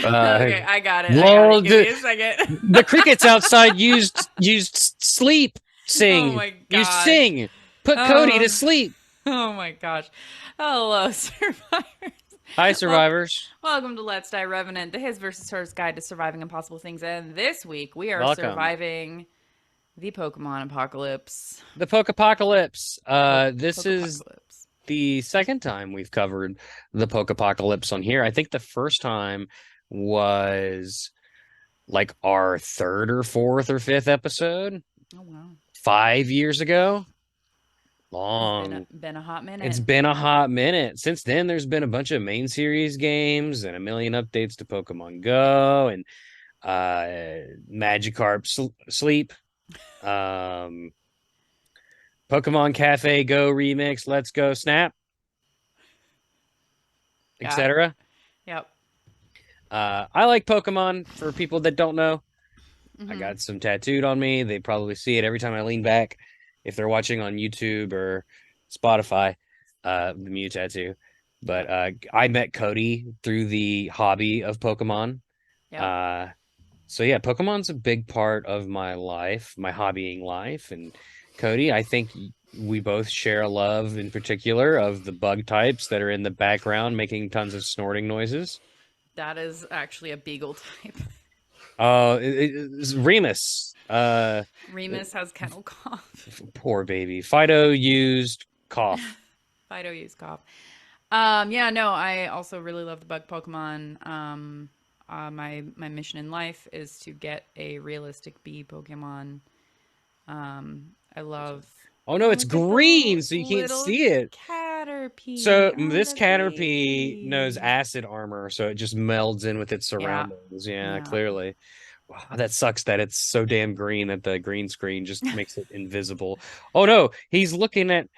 Okay, I got it. I got Well, it. Give me a second. the crickets outside used sleep Oh sing. my You gosh. sing. Put Cody to Oh, sleep. oh my gosh. Hello, survivors. Hi, Welcome, survivors. welcome to Let's Die Revenant, the His versus Hers guide to surviving impossible things. And this week we are Welcome. surviving the Pokemon apocalypse. The Pokepocalypse. This is Pokepocalypse. the second time we've covered the Pokepocalypse on here. I think the first time was like our third or fourth or fifth episode Oh wow. 5 years ago. It's been a, Long. been a hot It's minute. been a hot minute. Since then, there's been a bunch of main series games and a million updates to Pokemon Go and Magikarp Sleep, um, Pokemon Cafe Go Remix, Let's Go Snap, Got it. etc. Yep. I like Pokemon for people that don't know. I Mm-hmm. got some tattooed on me. They probably see it every time I lean back if they're watching on YouTube or Spotify, the Mew tattoo. But Yep. I met Cody through the hobby of Pokemon. Yep. Uh, so yeah, Pokemon's a big part of my life, my hobbying life. And Cody, I think we both share a love in particular of the bug types that are in the background making tons of snorting noises. That is actually a beagle type. It's Remus. Remus has kennel cough. Poor baby. Fido used cough. Fido use cough. Yeah, no, I also really love the bug Pokemon. My mission in life is to get a realistic bee Pokemon. I love. Oh no, Oh, it's look at the green, so you can't little see it. Caterpie. So Oh, this the Caterpie knows baby. acid armor, so it just melds in with its Yeah, surroundings. Yeah, yeah. clearly. Wow, that sucks that it's so damn green that the green screen just makes it invisible. Oh no, he's looking at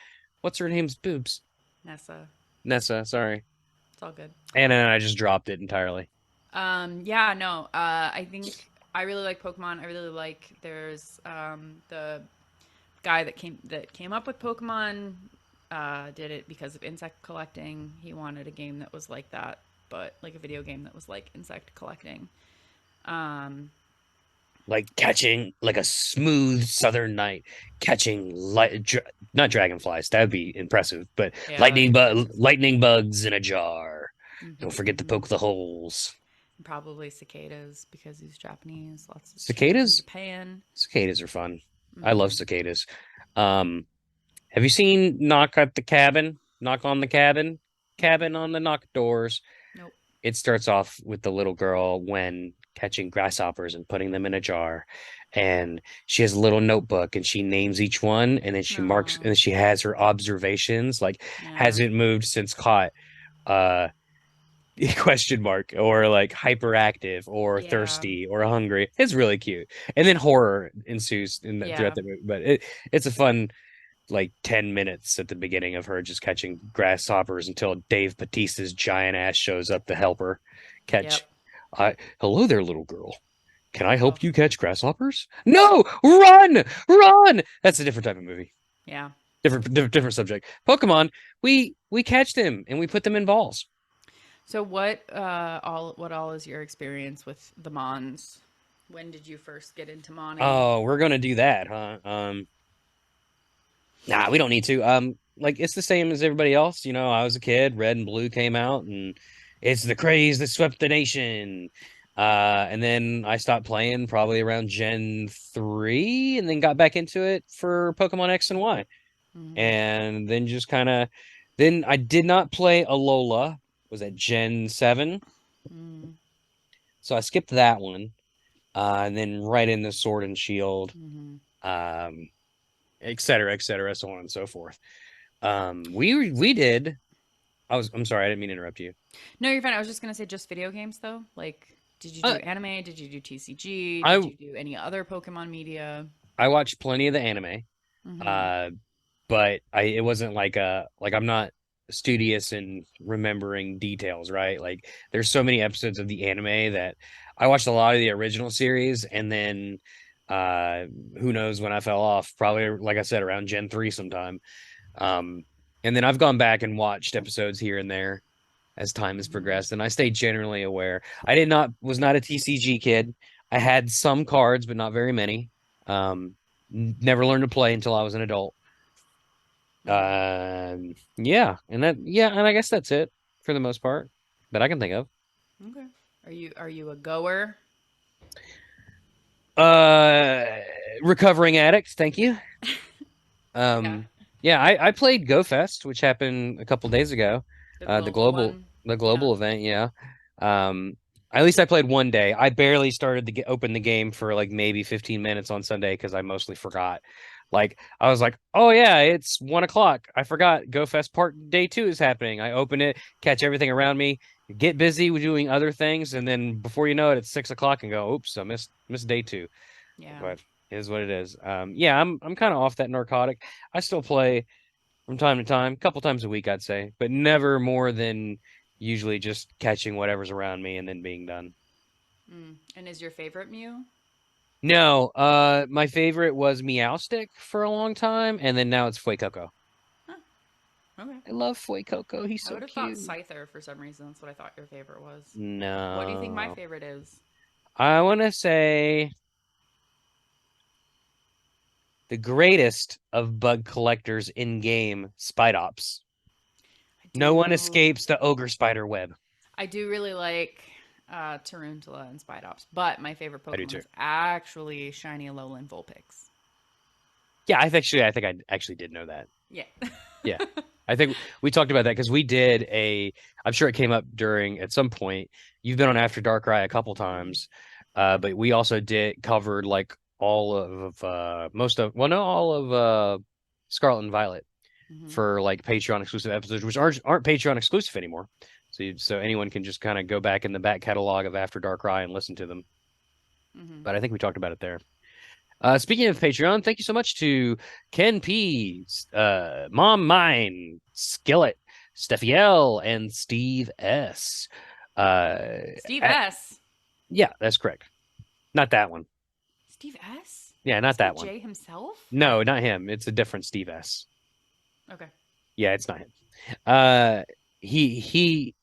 what's her name's boobs. Nessa. Nessa, sorry. It's all good. And then I just dropped it entirely. Yeah, no. I think I really like Pokemon. I really like there's the guy that came up with Pokemon did it because of insect collecting. He wanted a game that was like that, but like a video game that was like insect collecting. Um, Like catching like a smooth southern night, catching not dragonflies. That would be impressive, but yeah, that'd be impressive. lightning bugs in a jar. Don't Hmm forget to hmm poke the holes. Probably cicadas because he's Japanese. Lots of cicadas in Cicadas, Japan. cicadas are fun. I love Hmm cicadas. Um, have you seen Knock at the Cabin? Knock on the Cabin? Mm-mm. Cabin on the Knock Doors. Nope. It starts off with the little girl when catching grasshoppers and putting them in a jar. And she has a little notebook and she names each one and then she marks Oh, and she has her observations like yeah. has it moved since caught uh question mark or like hyperactive or Yeah. thirsty or hungry. It's really cute. And then horror ensues in throughout Yeah. the movie, but it's a fun like 10 minutes at the beginning of her just catching grasshoppers until Dave Batista's giant ass shows up to help her catch. Yep. Hello there, little girl. Can I Oh, help you catch grasshoppers? No, run, run. That's a different type of movie. yeah. Different subject. Pokemon, we catch them and we put them in balls. So what all is your experience with the Mons? When did you first get into Monning? Oh, we're gonna do that, huh? Nah, we don't need to. Like it's the same as everybody else. You know, I was a kid, Red and Blue came out, and it's the craze that swept the nation. And then I stopped playing probably around Gen 3 and then got back into it for Pokemon X and Y. Mm-hmm. And then just kind of then I did not play Alola, was at Gen 7. Mm-hmm. So I skipped that one. And then right into Sword and Shield, Mm-hmm. um, et cetera, so on and so forth. We did. I'm sorry, I didn't mean to interrupt you. No, you're fine. I was just gonna say just video games though. Like, did you Uh, do anime? Did you do TCG? Did I you do any other Pokemon media? I watched plenty of the anime, Mm-hmm. uh, but I it wasn't like a like I'm not studious in remembering details, right? Like there's so many episodes of the anime that I watched a lot of the original series, and then uh, who knows when I fell off? Probably like I said, around Gen 3 sometime. Um, and then I've gone back and watched episodes here and there. as time has Mm-hmm. progressed, and I stay generally aware. I did not was not a TCG kid. I had some cards, but not very many. Never learned to play until I was an adult. Mm. Yeah, and I guess that's it for the most part that I can think of. Okay. Are you a goer? Uh, Recovering addict, thank you. Yeah. Um, yeah, I played Go Fest, which happened a couple days ago. The The global global one. the Yeah. global event, yeah. Um, at least I played one day. I barely started to open the game for like maybe 15 minutes on Sunday because I mostly forgot. Like I was like, oh yeah, it's 1 o'clock. I forgot Go Fest Part Day 2 is happening. I open it, catch everything around me, get busy with doing other things, and then before you know it, it's 6 o'clock and go, oops, I missed day 2. Yeah. But it is what it is. Yeah, I'm kind of off that narcotic. I still play from time to time, a couple times a week, I'd say, but never more than usually just catching whatever's around me and then being done. Mm. And is your favorite Mew? No, my favorite was Meowstick for a long time, and then now it's Fuecoco. Huh. Okay. I love Fuecoco. He's I so would have thought cute. Scyther for some reason. That's what I thought your favorite was. What do you think my No, favorite is? I want to say the greatest of bug collectors in game, Spidops. I No one do. escapes the ogre spider web. I do really like Tarantula and Spidops, but my favorite I do Pokemon too. is actually Shiny Alolan Vulpix. Yeah, I think I actually did know that. Yeah. Yeah. I think we talked about that because we did I'm sure it came up during at some point. You've been on After Dark Rye a couple Hmm. times. But we also did covered like all of most of well no all of Scarlet and Violet Hmm. for like Patreon exclusive episodes, which aren't Patreon exclusive anymore. So anyone can just kind of go back in the back catalog of After Dark Rye and listen to them. Hmm. But I think we talked about it there. Speaking of Patreon, thank you so much to Ken P, Mom Mine, Skillet, Stephie L, and Steve S. Uh, Steve at, S. yeah, that's correct. Not that one. Steve S. Yeah, not Steve that one. J himself. No, not him. It's a different Steve S. Okay. Yeah, it's not him. Uh, he he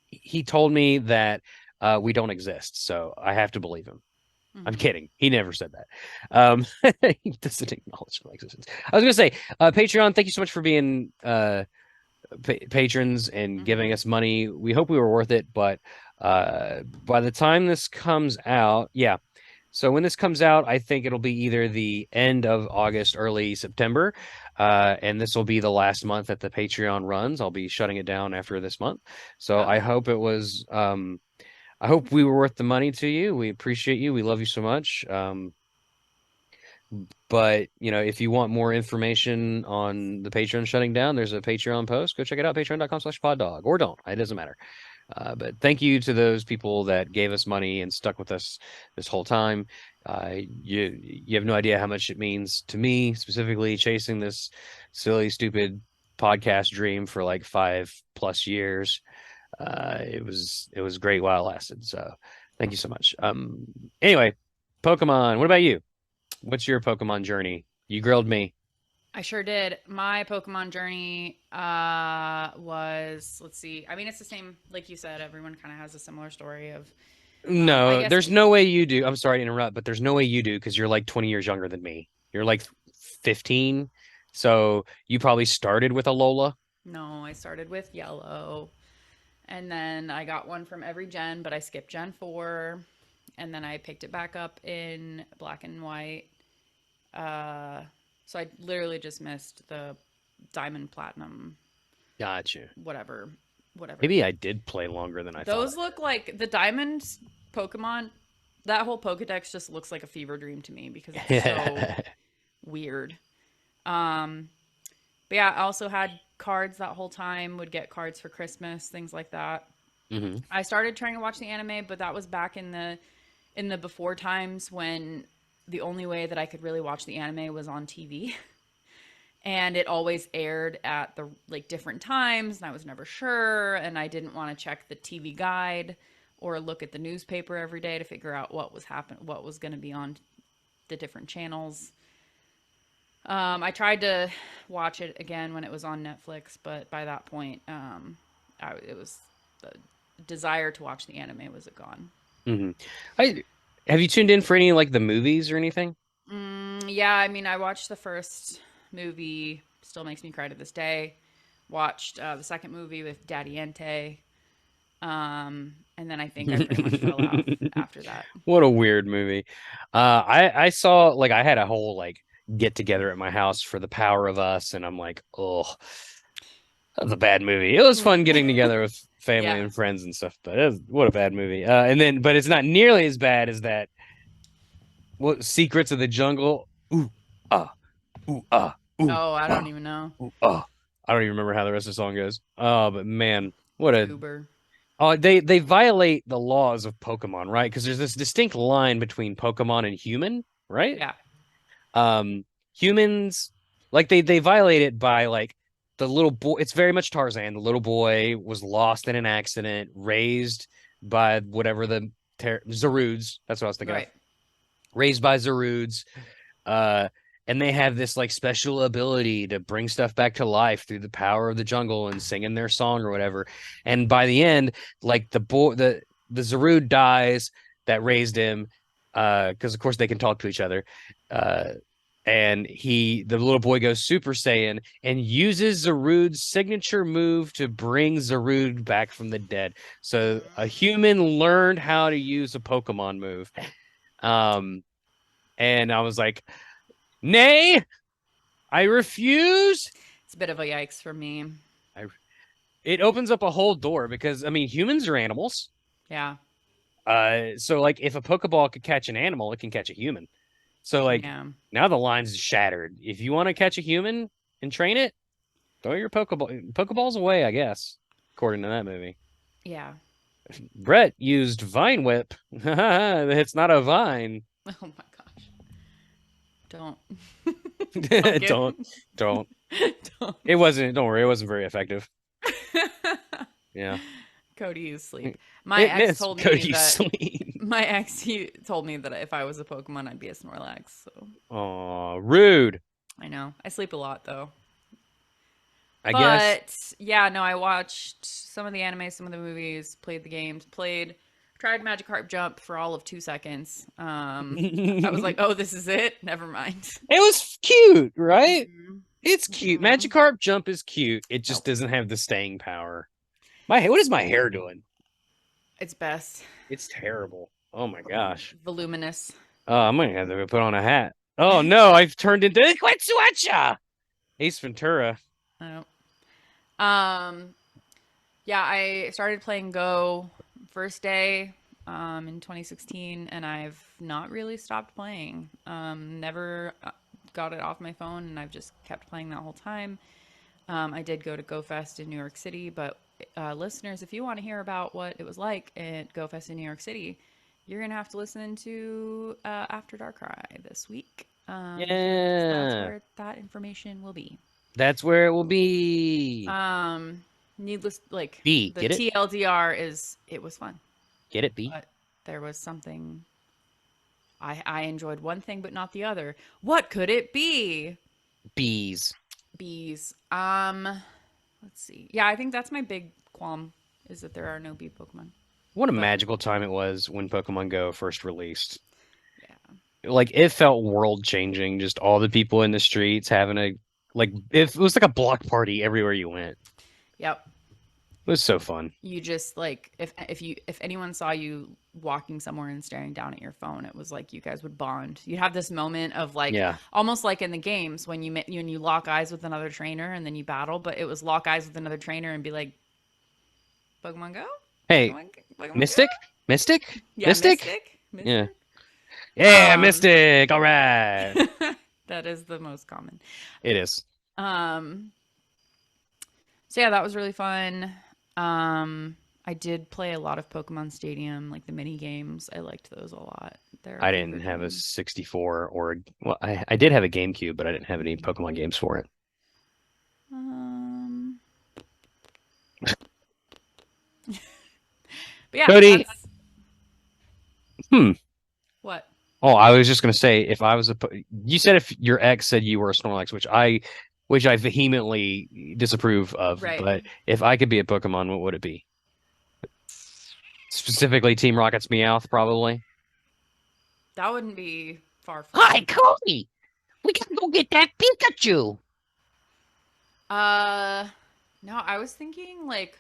he told me that we don't exist, so I have to believe him. I'm Hmm. kidding. He never said that. He doesn't acknowledge my existence. I was gonna say, Patreon, thank you so much for being patrons and Hmm. giving us money. We hope we were worth it, but by the time this comes out, yeah. So when this comes out, I think it'll be either the end of August, early September, and this will be the last month that the Patreon runs. I'll be shutting it down after this month. So I Okay. hope it was. I hope we were worth the money to you. We appreciate you. We love you so much. But if you want more information on the Patreon shutting down, there's a Patreon post. Go check it out, patreon.com/poddog, or don't. It doesn't matter. But thank you to those people that gave us money and stuck with us this whole time. You have no idea how much it means to me, specifically chasing this silly, stupid podcast dream for like 5+ years. It was great while it lasted. So thank you so much. Anyway, Pokemon. What about you? What's your Pokemon journey? You grilled me. I sure did. My Pokemon journey was, let's see. I mean, it's the same, like you said. Everyone kind of has a similar story of, I No, guess. there's no way you do. I'm sorry to interrupt, but there's no way you do because you're like 20 years younger than me. You're like 15. So you probably started with a Lola. No, I started with yellow, and then I got one from every gen, but I skipped Gen 4, and then I picked it back up in black and white. Uh, so I literally just missed the diamond, platinum, Gotcha. whatever, whatever. Maybe I did play longer than I thought. Those look like the diamond Pokemon. That whole Pokedex just looks like a fever dream to me because it's so weird. Um, but yeah, I also had cards that whole time, would get cards for Christmas, things like that. Hmm. I started trying to watch the anime, but that was back in the before times when the only way that I could really watch the anime was on TV. And it always aired at the like different times and I was never sure and I didn't want to check the TV guide or look at the newspaper every day to figure out what was going to be on the different channels. I tried to watch it again when it was on Netflix, but by that point, it was. the desire to watch the anime was gone. Hmm. I have you tuned in for any like the movies or anything? Yeah, I mean, I watched the first movie, still makes me cry to this day. Watched the second movie with Daddy Ente. And then I think I pretty much fell out after that. What a weird movie. I saw like I had a whole like get together at my house for The Power of Us, and I'm like, oh, that was a bad movie. It was fun getting together with family Yeah. and friends and stuff, but what a bad movie. And then, but it's not nearly as bad as that. What Secrets of the Jungle? Ooh, ah, ooh, ah, ooh, Oh, I don't ah, even know. ooh, ah. I don't even remember how the rest of the song goes. Oh, but man, what a Goober. oh, they violate the laws of Pokemon, right? Because there's this distinct line between Pokemon and human, right? Yeah. Um, Humans like they violate it by like the little boy. It's very much Tarzan. The little boy was lost in an accident, raised by whatever the Zarudes. That's what I was thinking of. Right. Raised by Zarudes. Uh, and they have this like special ability to bring stuff back to life through the power of the jungle and singing their song or whatever. And by the end, like the Zarude dies that raised him, because of course they can talk to each other. Uh, and the little boy goes Super Saiyan and uses Zarude's signature move to bring Zarude back from the dead. So a human learned how to use a Pokemon move. Um, and I was like, nay, I refuse. It's a bit of a yikes for me. I, it opens up a whole door because I mean humans are animals. Yeah. So like if a Pokeball could catch an animal, it can catch a human. So like Yeah. now the line's shattered. If you want to catch a human and train it, throw your Pokeballs away, I guess, according to that movie. Yeah. Bret used Vine Whip. It's not a vine. Oh my gosh. Don't. Don't get. don't don't. Don't. It wasn't. Don't worry. It wasn't very effective. Yeah. Cody, you sleep. It missed. Cody sleep. My ex he told me that if I was a Pokemon, I'd be a Snorlax. So Oh, rude. I know I sleep a lot though. I guess. But yeah, no, I watched some of the anime, some of the movies, played the games, tried Magikarp Jump for all of 2 seconds. I was like, It oh, this is it. Never mind. was cute, right? Mhm. It's cute. Mhm. Magikarp Jump is cute. It just Nope, doesn't have the staying power. What is my hair doing? it's best. It's terrible. Oh my gosh. Voluminous. Oh, I'm gonna have to put on a hat. Oh no, I've turned into Quetzalcoatl. Ace Ventura. Oh. Um, yeah, I started playing Go first day in 2016, and I've not really stopped playing. Never got it off my phone, and I've just kept playing that whole time. I did go to Go Fest in New York City, but listeners, if you want to hear about what it was like at Go Fest in New York City, you're gonna have to listen to After Dark Cry this week. Because that's Yeah. where that information will be. That's where it will be. Needless, like B. the Get it? TLDR is it was fun, Get it, B? but there was something I enjoyed one thing but not the other. What could it be? Bees. Bees. Let's see. Yeah, I think that's my big qualm is that there are no bee Pokemon. What a But magical time it was when Pokemon Go first released. yeah. Like it felt world changing. Just all the people in the streets having a like it was like a block party everywhere you went. Yep. It was so fun. You just like if anyone saw you walking somewhere and staring down at your phone, it was like you guys would bond. You'd have this moment of like Yeah. almost like in the games when you lock eyes with another trainer and then you battle, but it was lock eyes with another trainer and be like, Pokemon Go, Hey, Pokemon Go, Mystic? Mystic? yeah, Mystic? Mystic. Yeah. Yeah, Um, Mystic. All right. that is the most common. It is. Um, so yeah, that was really fun. I did play a lot of Pokemon Stadium, like the mini games. I liked those a lot. They're a I didn't favorite have a game. 64 or well, I did have a GameCube, but I didn't have any Pokemon games for it. Um, but yeah, Cody. that's Hmm. what. Oh, I was just gonna say if I was you said if your ex said you were a Snorlax, which I vehemently disapprove of, Right. but if I could be a Pokemon, what would it be? Specifically, Team Rocket's Meowth, probably. That wouldn't be far Hi, flung. Cody. We gotta go get that Pikachu. Uh, no, I was thinking like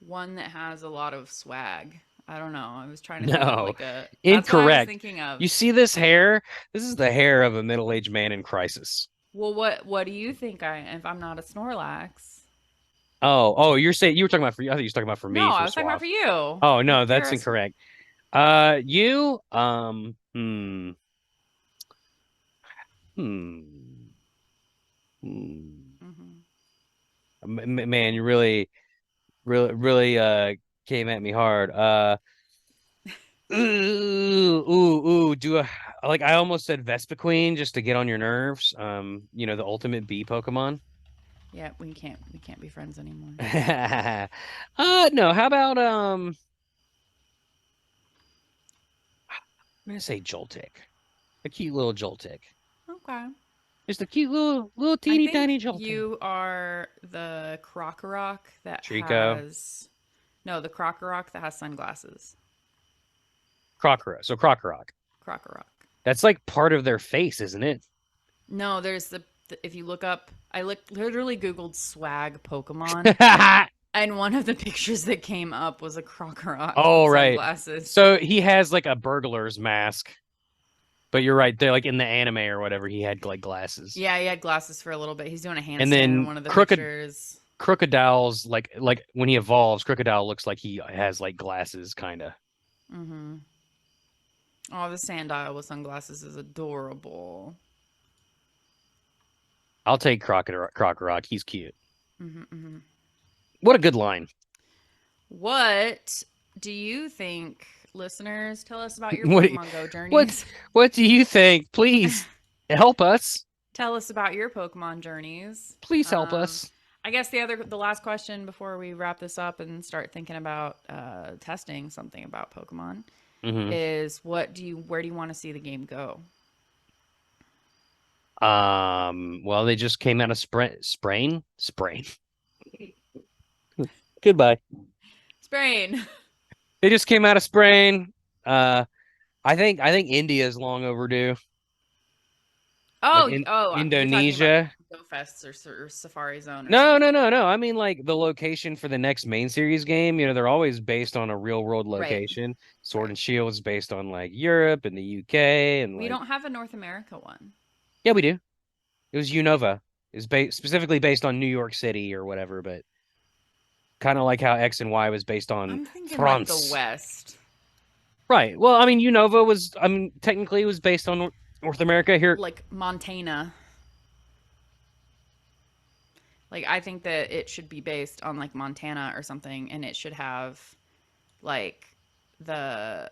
one that has a lot of swag. I don't know. I was trying to think of No, like a. That's what I was incorrect. thinking of. You see this hair? This is the hair of a middle-aged man in crisis. Well, what do you think I if I'm not a Snorlax? Oh, you're saying you were talking about for you. I think you were talking about for No, me I for was talking about Suave. for you. Oh no, If you're that's a incorrect. You, hmm, hmm. Mhm. Man, you really came at me hard. Ooh. Like I almost said Vespiquen just to get on your nerves. The ultimate bee Pokemon. Yeah, we can't be friends anymore. No, how about I'm gonna say Joltik. A cute little Joltik. Okay. Just a cute little I teeny think tiny Joltik. you are the Krokorok that Trico. has no, the Krokorok that has sunglasses. Crocoro. So Crocorok. Krokorok. That's like part of their face, isn't it? No, there's if you look up, literally Googled swag Pokemon, and one of the pictures that came up was a Krokorok Oh, with right. sunglasses. So he has like a burglar's mask, but you're right. They're like in the anime or whatever. He had like glasses, Yeah, he had glasses for a little bit. He's doing a and handstand in then one of the pictures. Crocodile's like when he evolves, Crocodile looks like he has like glasses, kind of. Mm-hmm. Oh, the Sandile with sunglasses is adorable. I'll take Crocorock. He's cute. Mm-hmm, mm-hmm. What a good line. What do you think, listeners? Tell us about your What Pokemon Go what journeys. what do you think? Please help us. Tell us about your Pokemon journeys. Please help Um, us. I guess the last question before we wrap this up and start thinking about testing something about Pokemon Hmm. is where do you want to see the game go? Well, they just came out of sprain. Goodbye. Sprain. They just came out of sprain. Uh, I think India is long overdue. Like Oh, in you're talking about Indonesia. Go Fests or Safari Zone or No, no, something. no, no. I mean, like the location for the next main series game, they're always based on a real world Right, location. Sword right. and Shield is based on like Europe and the UK and We like, don't have a North America one. yeah, we do. It was Unova. It's specifically based on New York City or whatever, but kind of like how X and Y was based on I'm thinking like the France. West, Right. Well, I mean, Unova was, I mean, technically it was based on North America here. like Montana. Like I think that it should be based on like Montana or something, and it should have like the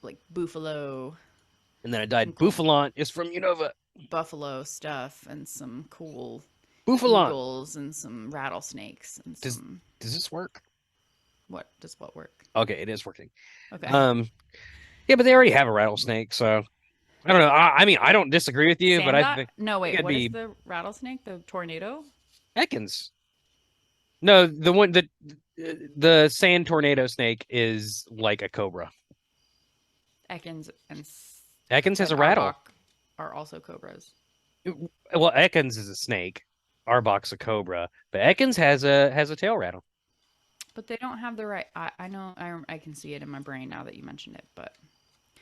like buffalo, And then I some died. cool Bouffalont is from Unova. buffalo stuff, and some cool Bouffalont. eagles, and some rattlesnakes, and Does some does this work? what does what work? Okay, it is working. Okay, Um, yeah, but they already have a rattlesnake, so I don't know. I mean, I don't disagree with you, but I Sandot. think No, think wait. it'd What is be the rattlesnake? The tornado? Ekans. No, the sand tornado snake is like a cobra. Ekans Ekans has and a rattle. Arbok are also cobras, Well, Ekans is a snake. Arbok's a cobra, but Ekans has a tail rattle. but they don't have the right. I know. I can see it in my brain now that you mentioned it, but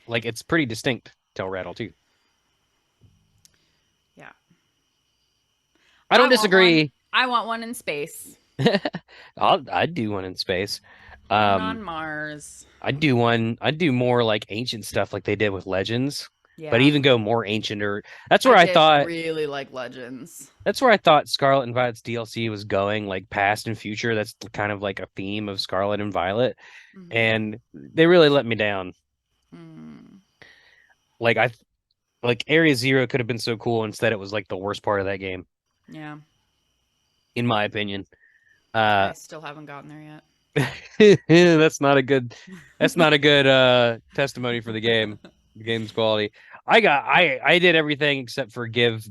Like it's pretty distinct tail rattle too. yeah. I don't I want one. disagree. I want one in space. I'd do one in space. One Um, on Mars. I'd do one. I'd do more like ancient stuff like they did with Legends, but Yeah. even go more ancient or that's I where I did thought really like Legends. that's where I thought Scarlet and Violet's DLC was going, like past and future. That's kind of like a theme of Scarlet and Violet, Hmm. and they really let me down. Mm. Like like Area Zero could have been so cool. Instead, it was like the worst part of that game, Yeah. in my opinion. Uh, I still haven't gotten there yet. that's not a good testimony for the game's quality. I did everything except for give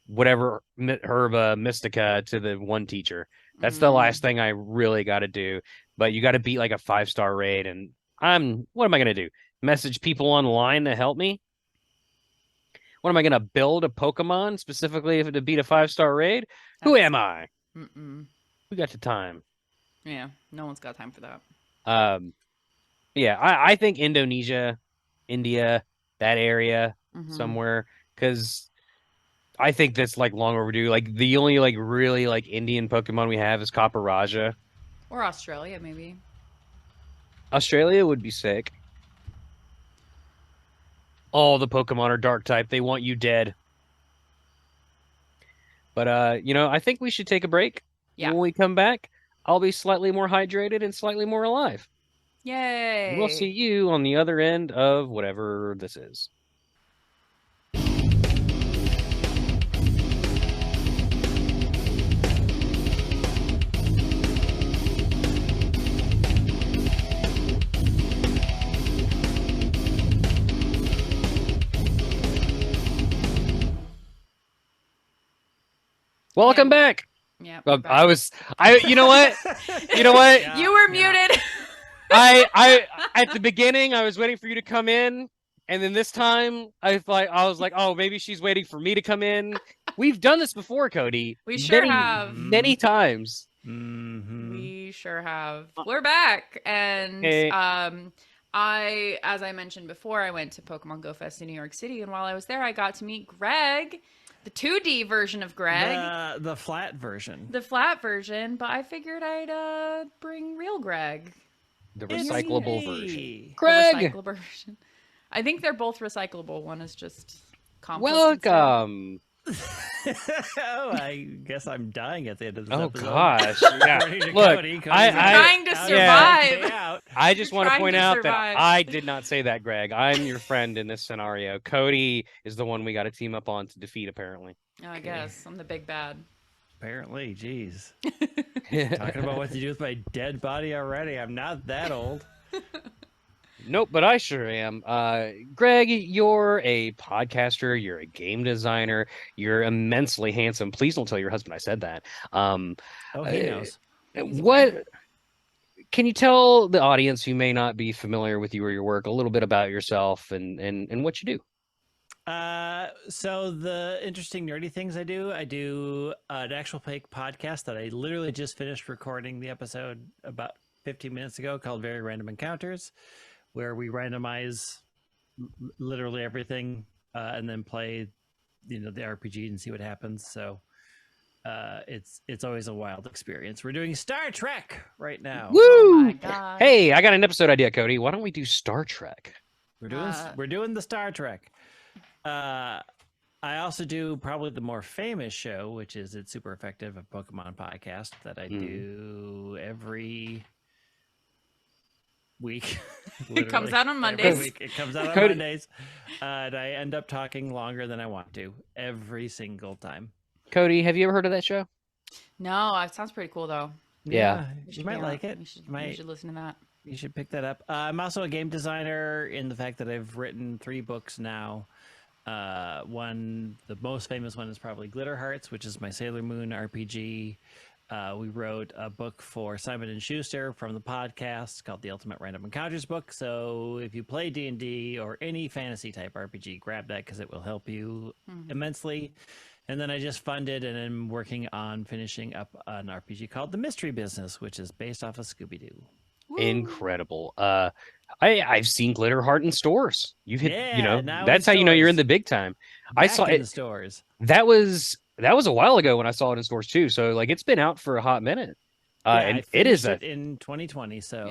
whatever herb Mystica to the one teacher. That's the last Mm. thing I really got to do. but you got to beat like a 5-star raid. And what am I gonna do? Message people online to help me? What am I gonna build a Pokemon specifically to beat a 5-star raid? Who That's am I? mm-mm. Who got the time? Yeah, no one's got time for that. Um, yeah, I think Indonesia, India, that area Mm-hmm. somewhere, because I think that's like long overdue. Like the only like really like Indian Pokemon we have is Copper Raja. Or Australia, maybe. Australia would be sick. All the Pokemon are dark type. They want you dead. But I think we should take a break. Yeah. When we come back, I'll be slightly more hydrated and slightly more alive. And we'll see Yay. you on the other end of whatever this is. Welcome And back. yeah, we're I back. was you know what? You know what? Yeah, You were yeah. muted. I at the beginning I was waiting for you to come in, and then this time I was like, oh, maybe she's waiting for me to come in. We've done this before, Cody. We sure Many, have. many times. Mm-hmm. We sure have. We're back, and Hey. as I mentioned before, I went to Pokemon Go Fest in New York City, and while I was there, I got to meet Greg, the 2D version of Greg, The flat version. the flat version. But I figured I'd bring real Greg, The It's recyclable me. version. the Greg, recyclable version. I think they're both recyclable. One is just compost instead. welcome. Oh, I guess I'm dying at the end of this Oh episode. gosh, yeah. According to Look, Cody, Cody's I- Trying to out- survive. stay out. I just You're want to trying point to out survive. that I did not say that, Greg. I'm your friend in this scenario. Cody is the one we got to team up on to defeat, apparently. I guess I'm the big bad. Apparently, geez. Talking about what to do with my dead body already. I'm not that old. Nope, but I sure am. Greg, you're a podcaster. You're a game designer. You're immensely handsome. Please don't tell your husband I said that. Oh, he Uh, knows. What can you tell the audience who may not be familiar with you or your work a little bit about yourself and what you do? So the interesting nerdy things I do an actual play podcast that I literally just finished recording the episode about 15 minutes ago called Very Random Encounters, where we randomize literally everything and then play, the RPG and see what happens. So it's always a wild experience. We're doing Star Trek right now. Woo! Oh my god. Hey, I got an episode idea, Cody. Why don't we do Star Trek? We're doing the Star Trek. I also do probably the more famous show, which is It's Super Effective, a Pokemon podcast that I do every week. It comes Literally, out on every Mondays. week. It comes out on Cody- Mondays, and I end up talking longer than I want to every single time. Cody, have you ever heard of that show? No, it sounds pretty cool though. Yeah. We you should might get like on- it. We should, Might- we should listen to that. You should pick that up. I'm also a game designer in the fact that I've written 3 books now. The most famous one is probably Glitter Hearts, which is my Sailor Moon RPG. We wrote a book for Simon and Schuster from the podcast called the Ultimate Random Encounters book. So if you play D&D or any fantasy type RPG, grab that because it will help you immensely. And then I just funded and I'm working on finishing up an RPG called The Mystery Business, which is based off of Scooby-Doo. Incredible. I've seen Glitter Heart in stores. You've hit, Yeah, now that's in how you know you're in stores. the big time. I Back saw in it. the stores. That was a while ago when I saw it in stores too. So like it's been out for a hot minute. Yeah, And I it is finished it in 2020. So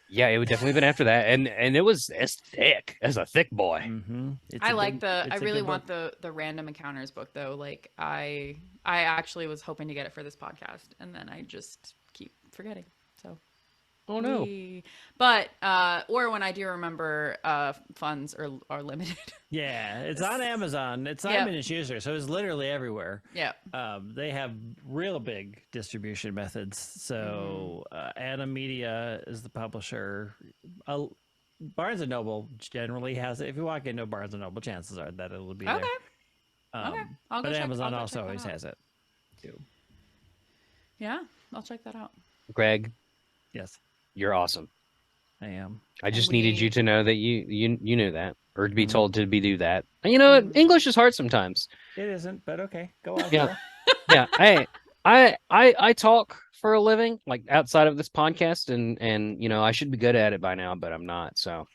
Yeah. it would definitely been after that. And it was as thick as a thick boy. I like I really want the Random Encounters book though. Like I actually was hoping to get it for this podcast and then I just keep forgetting. So Oh no. But or when I do remember, funds are limited. Yeah, it's on Amazon. It's Simon and Schuster, so it's literally everywhere. Yeah. They have real big distribution methods. So Anna Media is the publisher. Barnes and Noble generally has it. If you walk into Barnes and Noble, chances are that it'll be Okay. there. Okay. But Amazon also always has it too. Yeah, I'll check that out. Greg, Yes, You're awesome. I am. I just And needed you we to know that you knew that, or to be Mhm. told to do that. And you know what? mm, English is hard sometimes. It isn't, but okay. Go on, Yeah, Phil. yeah. I talk for a living, like outside of this podcast, and you know I should be good at it by now, but I'm not. So all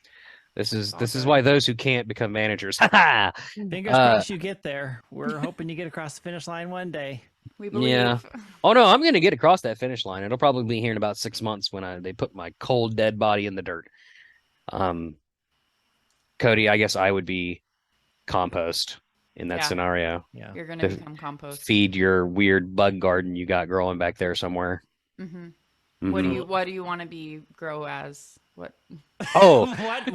this is good. why those who can't become managers. uh, Fingers crossed you get there. We're hoping you get across the finish line one day. We yeah. believe. Oh no, I'm gonna get across that finish line. It'll probably be here in about 6 months when they put my cold dead body in the dirt. Um, Cody, I guess I would be compost in that Yeah, scenario Yeah. you're gonna to become compost. feed your weird bug garden you got growing back there somewhere. Hmm. Hmm. What do you want to be grow as? What Oh, what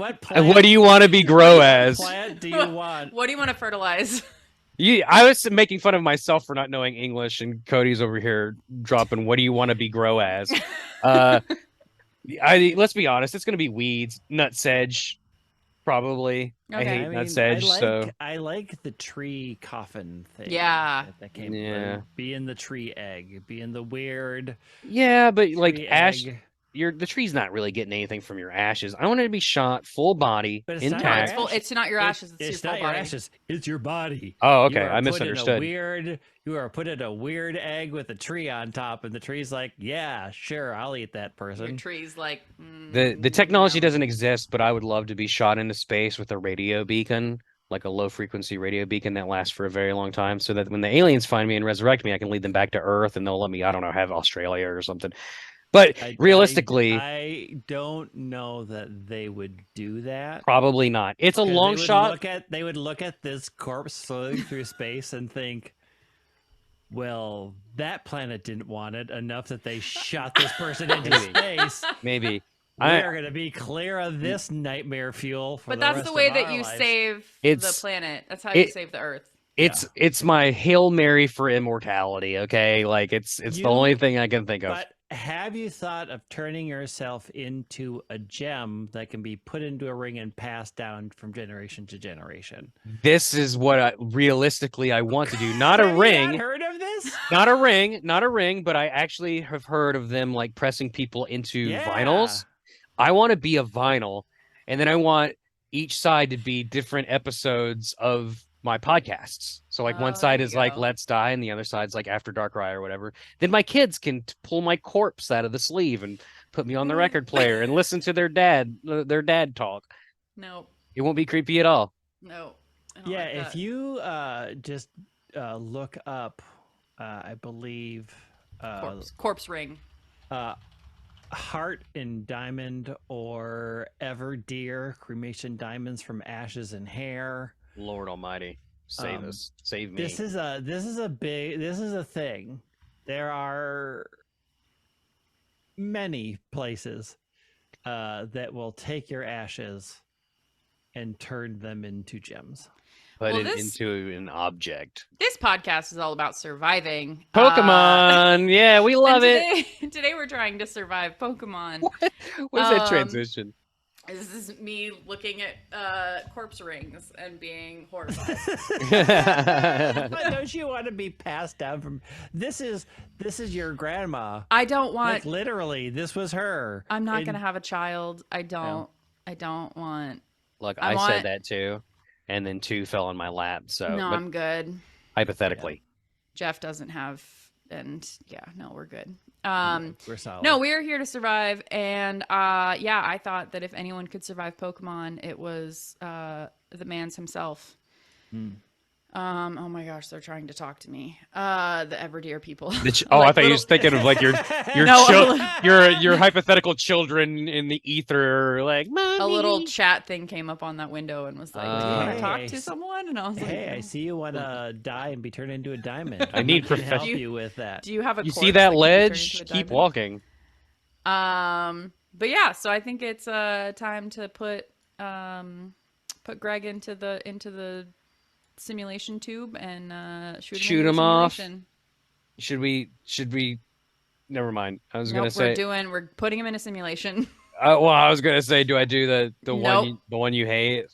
what do you want to be grow as? plant do you want? what do you want to fertilize? I was making fun of myself for not knowing English, and Cody's over here dropping, "What do you want to be grow as?" Uh, let's be honest, it's gonna be weeds, nutsedge, probably. I Okay. hate I mean, nutsedge, so I like the tree coffin thing. Yeah. That came yeah, being the tree egg, being the weird yeah, but like tree ash, egg. the tree's not really getting anything from your ashes. I want it to be shot full body, But it's not No, your it's intact. full. ashes. It's not your ashes. It's your full not your body. ashes. It's your body. Oh, You okay, are I put misunderstood. you are put in a weird egg with a tree on top, and the tree's like, yeah, sure, I'll eat that Your person. tree's like The technology yum. doesn't exist, but I would love to be shot into space with a radio beacon, like a low frequency radio beacon that lasts for a very long time, so that when the aliens find me and resurrect me, I can lead them back to Earth and they'll let me, I don't know, have Australia or something. But realistically, I don't know that they would do that. probably not. It's a Because long shot. they would look at this corpse floating through space and think, well, that planet didn't want it enough that they shot this person into space. Maybe. We're gonna be clear of this nightmare fuel for But the that's rest the way of that our you lives. save the It's planet. That's how you it save the Earth. it's my Hail Mary for immortality, okay? Like it's the only thing I can think of. But have you thought of turning yourself into a gem that can be put into a ring and passed down from generation to generation? This is what realistically I want to do. Not a Have you ring. not heard of this? Not a ring, but I actually have heard of them like pressing people into Yeah. vinyls. I want to be a vinyl, and then I want each side to be different episodes of my podcasts. So like one Oh, side there is you like go. Let's Die, and the other side's like After Dark Rye or whatever. Then my kids can pull my corpse out of the sleeve and put me on the record player and listen to their dad talk. No, It won't be creepy at all. no. I don't Yeah, like if that. you just look up, I believe, Corpse ring. Heart and Diamond or Ever Dear Cremation Diamonds from Ashes and Hair. Lord Almighty, save us, save me. This is a thing. There are many places that will take your ashes and turn them into gems. Put Well, it this- into an object. This podcast is all about surviving. Pokemon, yeah, we love it. Today we're trying to survive Pokemon. What's that transition? This is me looking at corpse rings and being horrified. But don't you want to be passed down from this is your grandma. I don't want. Like literally, this was her. I'm not And- gonna have a child. I don't want. Look, I I want- said that too, and then two fell on my lap. So, No, but I'm good. hypothetically, Jeff doesn't have, and yeah, no, we're good. We're solid. No, we are here to survive, and yeah, I thought that if anyone could survive Pokemon, it was the man's himself. Oh my gosh, they're trying to talk to me. The Everdear people. I Like thought you little- was thinking of like your No, your hypothetical children in the ether, like a little chat thing came up on that window and was like, "Do you want to talk Hey, to someone?" And I was like, Hey, I see you want to die and be turned into a diamond. I need can help profession- you with that. "Do you have a?" You corpse see that can be turned ledge? into a Keep diamond?" walking. But yeah, so I think it's time to put Greg into the simulation tube and shoot him into him off. simulation. Should we? Never mind. I was gonna Nope, say. we're putting him in a simulation. Well, I was gonna say, do I do the Nope. one you hate?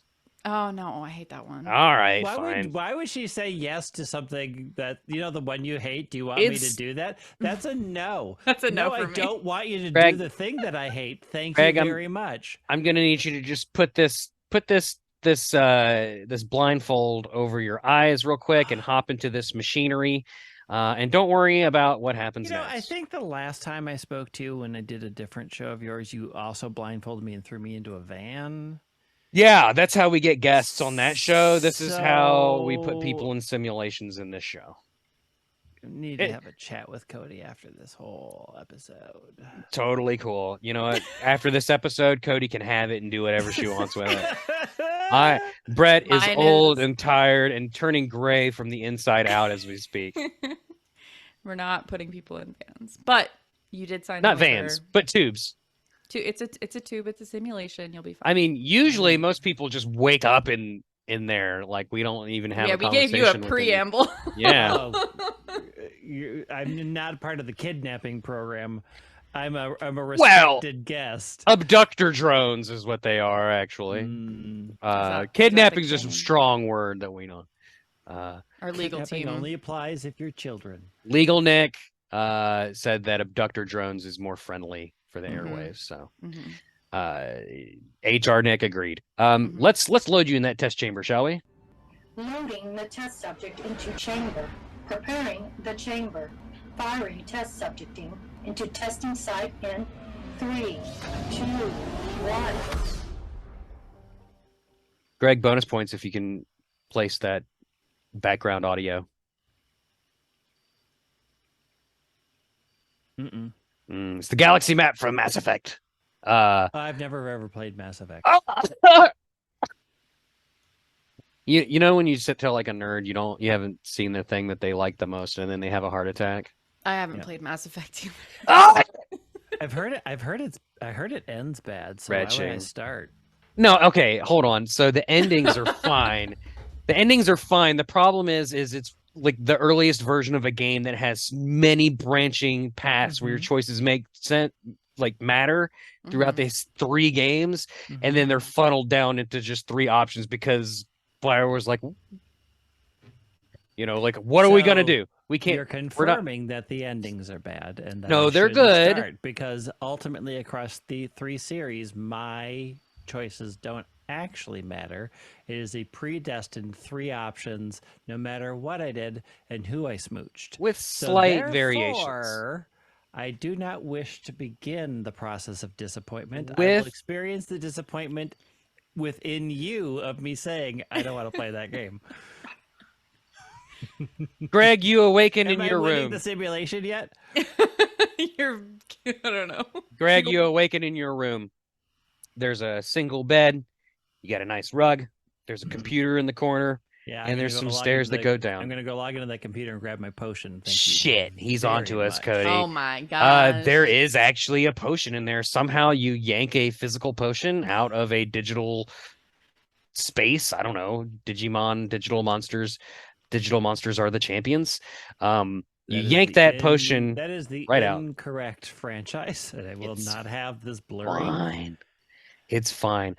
Oh no, I hate that one. All right, fine. Why would she say yes to something that, the one you hate? Do you want me to It's do that? That's a no. That's a no No, for I me. don't want you to do Greg- the thing that I hate. Thank Greg, you very much. I'm gonna need you to just put this this blindfold over your eyes real quick and hop into this machinery. And don't worry about what happens next. I think the last time I spoke to you when I did a different show of yours, you also blindfolded me and threw me into a van. Yeah, that's how we get guests on that show. This is how we put So- people in simulations in this show. Need to have a chat with Cody after this whole episode. Totally cool. You know what? After this episode, Cody can have it and do whatever she wants with it. Bret is Mine old is- and tired and turning gray from the inside out as we speak. We're not putting people in vans, but you did sign. Not over vans, but tubes. It's a tube. It's a simulation. You'll be fine. I mean, usually most people just wake up in there. Like we don't even have. Yeah, a we gave you a conversation with them. preamble. Yeah. I'm not a part of the kidnapping program. I'm a respected guest. Abductor drones is what they are, actually. that Kidnapping's the just a thing? strong word that we know. Our legal Kidnapping team. only applies if you're children. Legal Nick said that abductor drones is more friendly for the airwaves. So HR Nick agreed. Let's load you in that test chamber, shall we? Loading the test subject into chamber. Preparing the chamber. Firing test subject into testing site in 3, 2, 1. Greg, bonus points if you can place that background audio. It's the galaxy map from Mass Effect. I've never ever played Mass Effect. You know when you sit tell like a nerd you haven't seen the thing that they like the most and then they have a heart attack. I haven't played Mass Effect either. I've heard it ends bad. So Red why would I shame. start? No, okay, hold on. So the endings are fine. The endings are fine. The problem is it's like the earliest version of a game that has many branching paths where your choices make sense, like matter throughout these 3 games, and then they're funneled down into just 3 options because Blair was like, like, what are we gonna do? We can't. You're confirming that the endings are bad, and that No, I they're shouldn't good. start, because ultimately across the 3 series, my choices don't actually matter. It is a predestined 3 options, no matter what I did and who I smooched. with So slight variations. therefore, I do not wish to begin the process of disappointment. I With- will experience the disappointment within you of me saying, I don't want to play that game. Greg, you awaken Am in I your winning room. the simulation yet? I don't know. Greg, you awaken in your room. There's a single bed. You got a nice rug. There's a computer in the corner. Yeah, And there's some stairs that go down. I'm gonna go log into that computer and grab my potion. Thank you Shit, he's very onto us, much. Cody. Oh my god. There is actually a potion in there. Somehow you yank a physical potion out of a digital space. I don't know. Digimon, digital monsters. Digital monsters are the champions. You yank that potion. That is the right out. incorrect franchise, and I will It's not have this blurring. Fine. It's fine.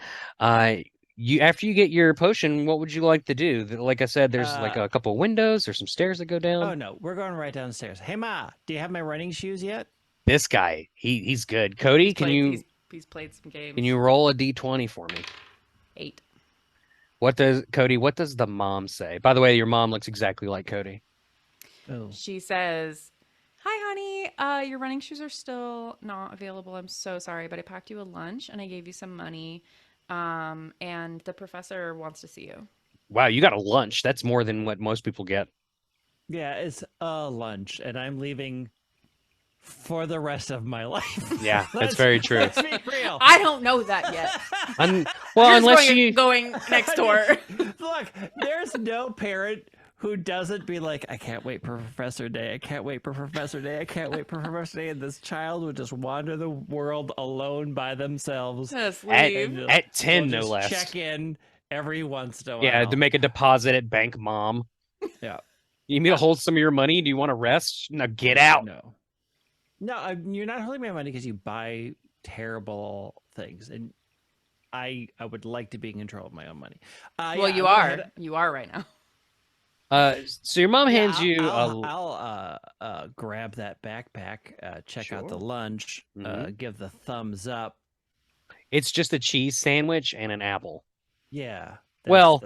You after you get your potion, what would you like to do? Like I said, there's like a couple windows. There's some stairs that go down. Oh no, we're going right downstairs. Hey Ma, do you have my running shoes yet? This guy, he's good. Cody, He's played some games. can you roll a d20 for me? 8. What does the mom say? By the way, your mom looks exactly like Cody. Oh, She says, "Hi, honey. Your running shoes are still not available. I'm so sorry, but I packed you a lunch and I gave you some money. And the professor wants to see you." Wow, you got a lunch. That's more than what most people get. yeah, it's a lunch, and I'm leaving for the rest of my life. Yeah, that's very true. Let's be real. I don't know that yet. Well, You're unless going, you going next door. Look, there's no parent who doesn't be like, I can't wait for Professor Day. I can't wait for Professor Day. I can't wait for Professor Day. And this child would just wander the world alone by themselves. Just At- leave. at 10, They'll no just less. check in every once in a while. Yeah, to make a deposit at Bank Mom. Yeah. You need me to hold some of your money? Do you want to rest? No, get out. No, you're not holding my money because you buy terrible things. And I would like to be in control of my own money. Well, you are. You are right now. So your mom hands you I'll grab that backpack, check out the Sure. lunch, Mhm. give the thumbs up. It's just a cheese sandwich and an apple. Yeah. Well,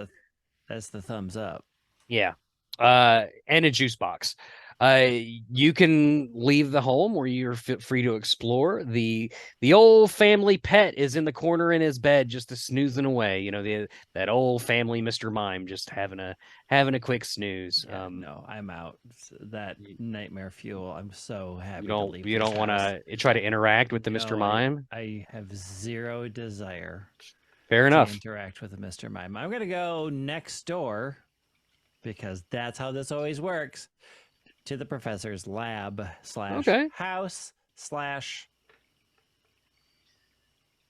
that's the thumbs up. yeah. And a juice box. You can leave the home where you're free to explore. The old family pet is in the corner in his bed, just a snoozing away. You know, that old family Mr. Mime just having a quick snooze. Yeah, no, I'm out. That nightmare fuel. I'm so happy to leave. You don't want to try to interact with the Mr. Mime. I have zero desire. Fair to enough. interact with the Mr. Mime. I'm gonna go next door because that's how this always works. To the professor's lab / house /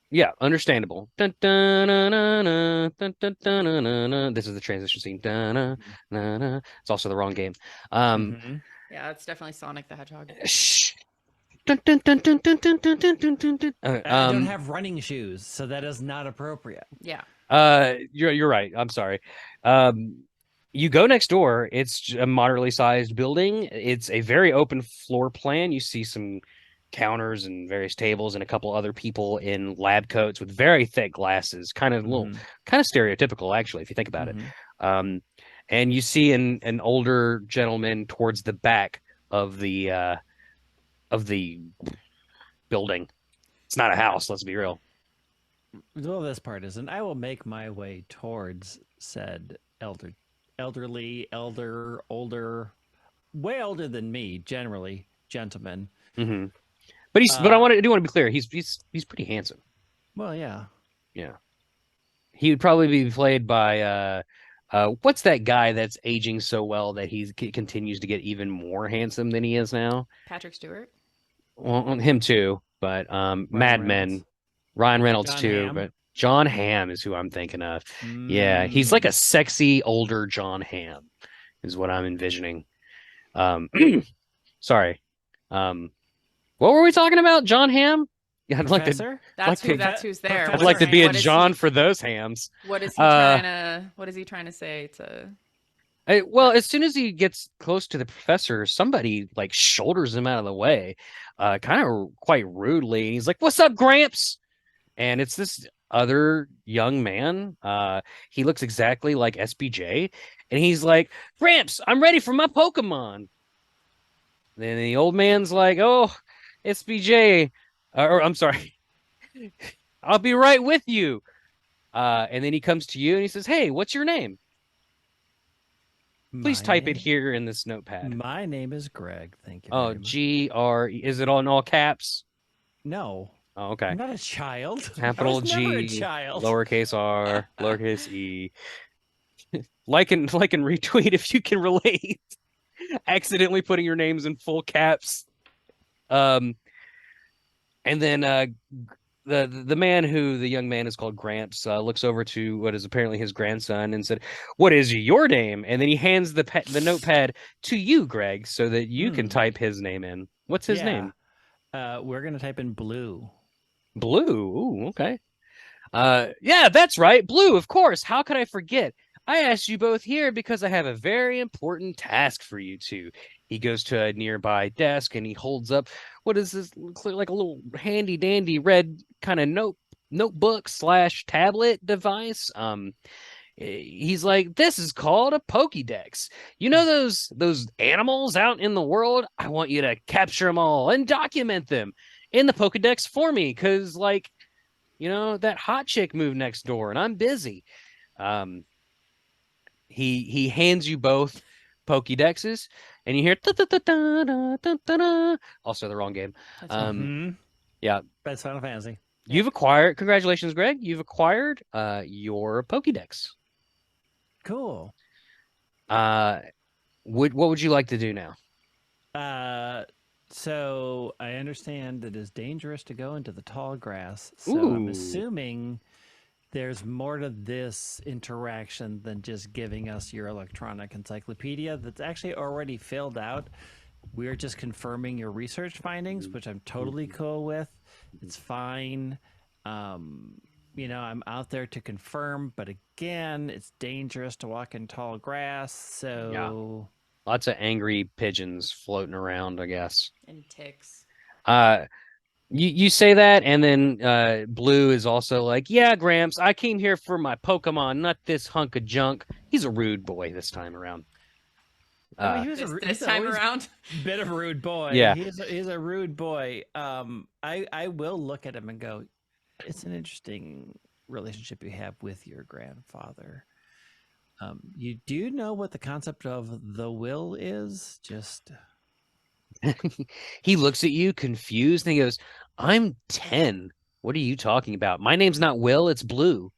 Yeah, understandable. Dun, dun, dun, dun, dun, dun, dun, dun, dun, dun, dun. This is the transition scene. Dun, dun, dun, dun. It's also the wrong game. Yeah, it's definitely Sonic the Hedgehog. Shh. Dun, dun, dun, dun, dun, dun, dun, dun, dun, dun, dun. I don't have running shoes, so that is not appropriate. Yeah. You're right. I'm sorry. You go next door. It's a moderately sized building. It's a very open floor plan. You see some counters and various tables and a couple other people in lab coats with very thick glasses. Kind of stereotypical, actually, if you think about it. And you see an older gentleman towards the back of the building. It's not a house. Let's be real. Well, this part isn't. I will make my way towards said elderly, older, way older than me, generally, gentleman. Mm-hmm. But I do want to be clear. He's pretty handsome. Well, yeah. Yeah. He would probably be played by what's that guy that's aging so well that he continues to get even more handsome than he is now? Patrick Stewart. Well, him too, but Mad Men, Ryan Reynolds too, but John Hamm is who I'm thinking of. Yeah, he's like a sexy older John Hamm, is what I'm envisioning. Sorry. What were we talking about? John Hamm? Yeah, I'd like to. That's who's there. I'd like to be a John for those hams. What is he trying to say to? Well, as soon as he gets close to the professor, somebody like shoulders him out of the way, kind of quite rudely. And he's like, "What's up, Gramps?" And it's this other young man. He looks exactly like SBJ, and he's like, "Gramps, I'm ready for my Pokemon." Then the old man's like, "Oh, SBJ, or I'm sorry, I'll be right with you." And then he comes to you and he says, "Hey, what's your name? Please type it here in this notepad." My name is Greg. Thank you. Oh, G-R. Is it on all caps? No. Oh, okay. I'm not a child. Capital G, never a child. Lowercase r, lowercase e. Like and retweet if you can relate. Accidentally putting your names in full caps. And then the man who the young man is called Gramps looks over to what is apparently his grandson and said, "What is your name?" And then he hands the notepad to you, Greg, so that you can type his name in. What's his name? We're gonna type in Blue. Blue. Ooh, okay. Yeah, that's right. Blue, of course. How could I forget? I asked you both here because I have a very important task for you two. He goes to a nearby desk and he holds up what is this, like a little handy dandy red kind of notebook / tablet device. He's like, "This is called a Pokédex. You know those animals out in the world? I want you to capture them all and document them in the Pokédex for me, because that hot chick moved next door and I'm busy." He hands you both Pokédexes, and you hear also the wrong game. Yeah, that's Final Fantasy. You've acquired. Congratulations, Greg. You've acquired your Pokédex. Cool. What would you like to do now? So I understand that it's dangerous to go into the tall grass. So I'm assuming there's more to this interaction than just giving us your electronic encyclopedia that's actually already filled out. We're just confirming your research findings, which I'm totally cool with. It's fine. I'm out there to confirm, but again, it's dangerous to walk in tall grass. So Lots of angry pigeons floating around, I guess. And ticks. You say that, and then Blue is also like, yeah, Gramps, I came here for my Pokemon, not this hunk of junk. He's a rude boy this time around. I mean, This he's time always around. bit of a rude boy. Yeah. He's a rude boy. I will look at him and go, it's an interesting relationship you have with your grandfather. You do know what the concept of the will is? Just He looks at you confused and he goes, I'm 10. What are you talking about? My name's not Will, it's Blue.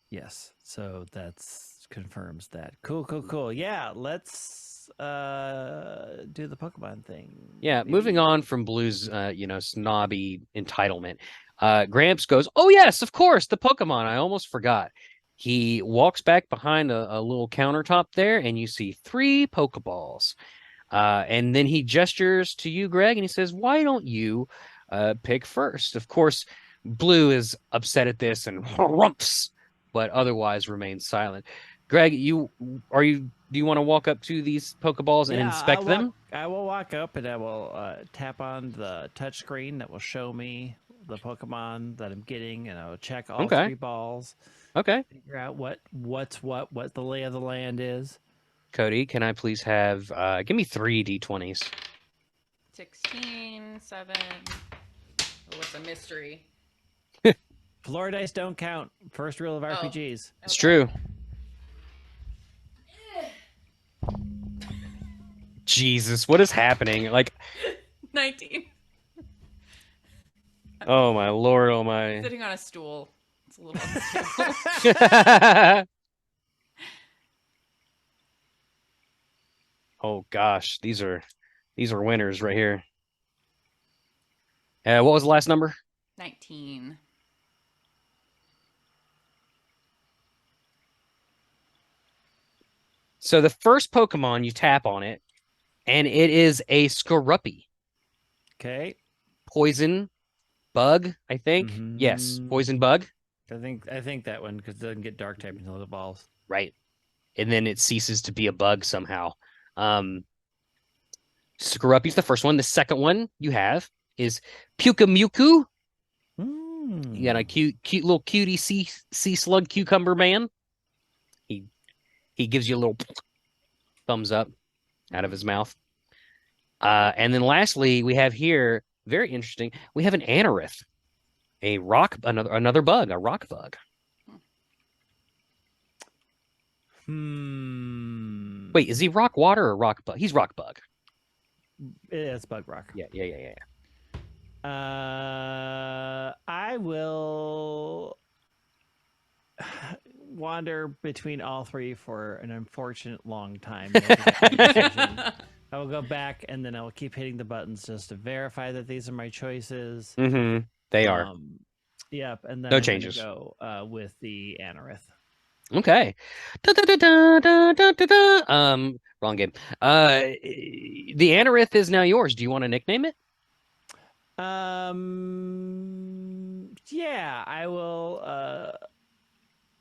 yes. So that's confirms that. Cool. Yeah, let's do the Pokemon thing. Yeah, Maybe. moving on from Blue's snobby entitlement. Gramps goes, oh yes, of course, the Pokemon. I almost forgot. He walks back behind a little countertop there, and you see 3 Pokeballs. And then he gestures to you, Greg, and he says, why don't you pick first? Of course, Blue is upset at this and rumps, but otherwise remains silent. Greg, do you want to walk up to these Pokeballs and inspect them? I will walk up and I will tap on the touch screen that will show me the Pokemon that I'm getting, and I will check all Okay. 3 balls. Okay. Figure out what the lay of the land is. Cody, can I please have give me 3 d20s? 16, 7. Oh, what's a mystery? Floor dice don't count. First rule of RPGs. It's true. Jesus, what is happening? Like 19. oh my lord, oh my. Sitting on a stool. It's a little unstable. Oh gosh, these are winners right here. What was the last number? 19. So the first Pokemon, you tap on it, and it is a Skorupi. Okay. Poison bug, I think. Yes, poison bug. I think that one, because it doesn't get dark type until it evolves. Right. And then it ceases to be a bug somehow. Skorupi's the first one. The second one you have is Pukamuku. You got a cute little cutie sea slug cucumber man. He gives you a little thumbs up out of his mouth. And then lastly, we have here, very interesting, we have an Anorith. Another bug, a rock bug. Wait, is he rock water or rock bug? He's rock bug. It's bug rock. Yeah. I will wander between all 3 for an unfortunate long time. I will go back and then I will keep hitting the buttons just to verify that these are my choices. Mm-hmm. They are. Yep, and then No I'm changes. go with the Anorith. Okay. Wrong game. The Anorith is now yours. Do you want to nickname it? Yeah, I will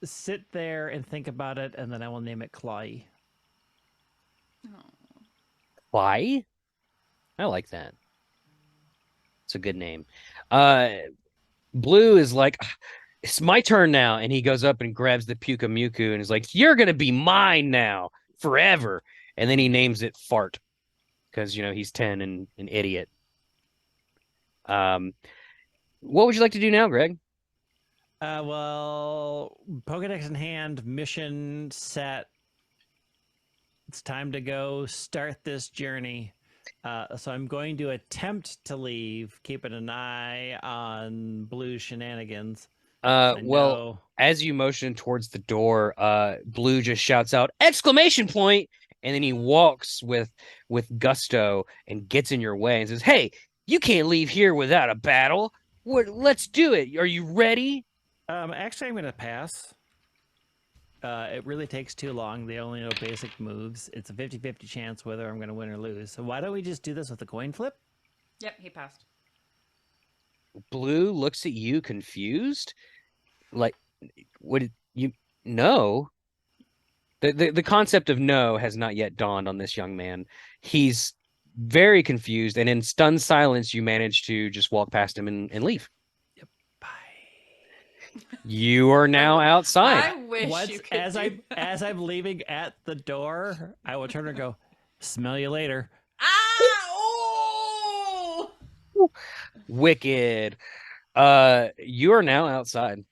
sit there and think about it, and then I will name it Clawy. Why? I like that. It's a good name. Blue is like, it's my turn now, and he goes up and grabs the Pukamuku and is like, you're gonna be mine now forever. And then he names it Fart because he's 10 and an idiot. What would you like to do now, Greg? Well, Pokedex in hand, mission set. It's time to go start this journey. So I'm going to attempt to leave, keeping an eye on Blue shenanigans. Well, as you motion towards the door, Blue just shouts out, exclamation point! And then he walks with gusto and gets in your way and says, hey, you can't leave here without a battle. Let's do it. Are you ready? Actually, I'm going to pass. It really takes too long. They only know basic moves. It's a 50-50 chance whether I'm going to win or lose. So why don't we just do this with a coin flip? Yep, he passed. Blue looks at you confused. Like, Would you no? The concept of no has not yet dawned on this young man. He's very confused, and in stunned silence, you manage to just walk past him and leave. Bye. You are now outside. I wish you could as I'm leaving at the door, I will turn and go, "Smell you later." Oh! Wicked. You are now outside.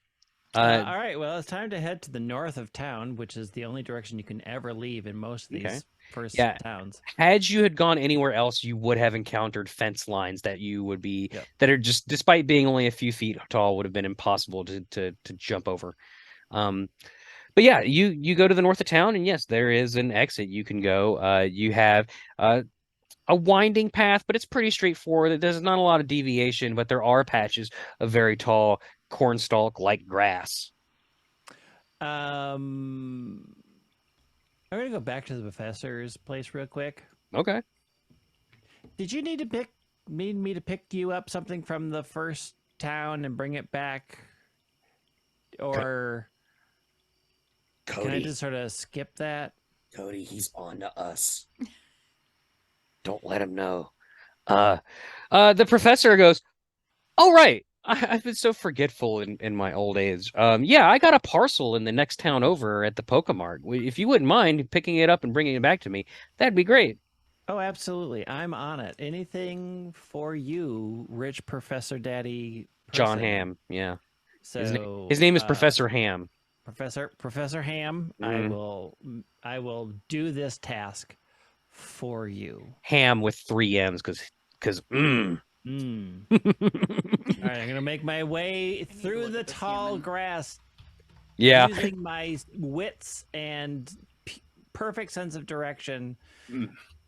All right, well, it's time to head to the north of town, which is the only direction you can ever leave in most of these first towns. Had you had gone anywhere else, you would have encountered fence lines that you would be that are just, despite being only a few feet tall, would have been impossible to jump over. But yeah, you go to the north of town, and yes, there is an exit you can go. You have a winding path, but it's pretty straightforward. There's not a lot of deviation, but there are patches of very tall cornstalk-like grass. I'm gonna go back to the professor's place real quick. Okay. Did you need me to pick you up something from the first town and bring it back, or can I just sort of skip that? Cody, he's on to us. Don't let him know. The professor goes, "Oh, right. I've been so forgetful in my old age. Yeah, I got a parcel in the next town over at the Pokemart. If you wouldn't mind picking it up and bringing it back to me, that'd be great." Oh, absolutely. I'm on it. Anything for you, rich Professor Daddy person. John Ham, yeah. So his name is Professor Ham. Professor Ham, I will do this task for you. Ham with 3 M's because All right, I'm gonna make my way through the tall grass. Yeah. Using my wits and perfect sense of direction,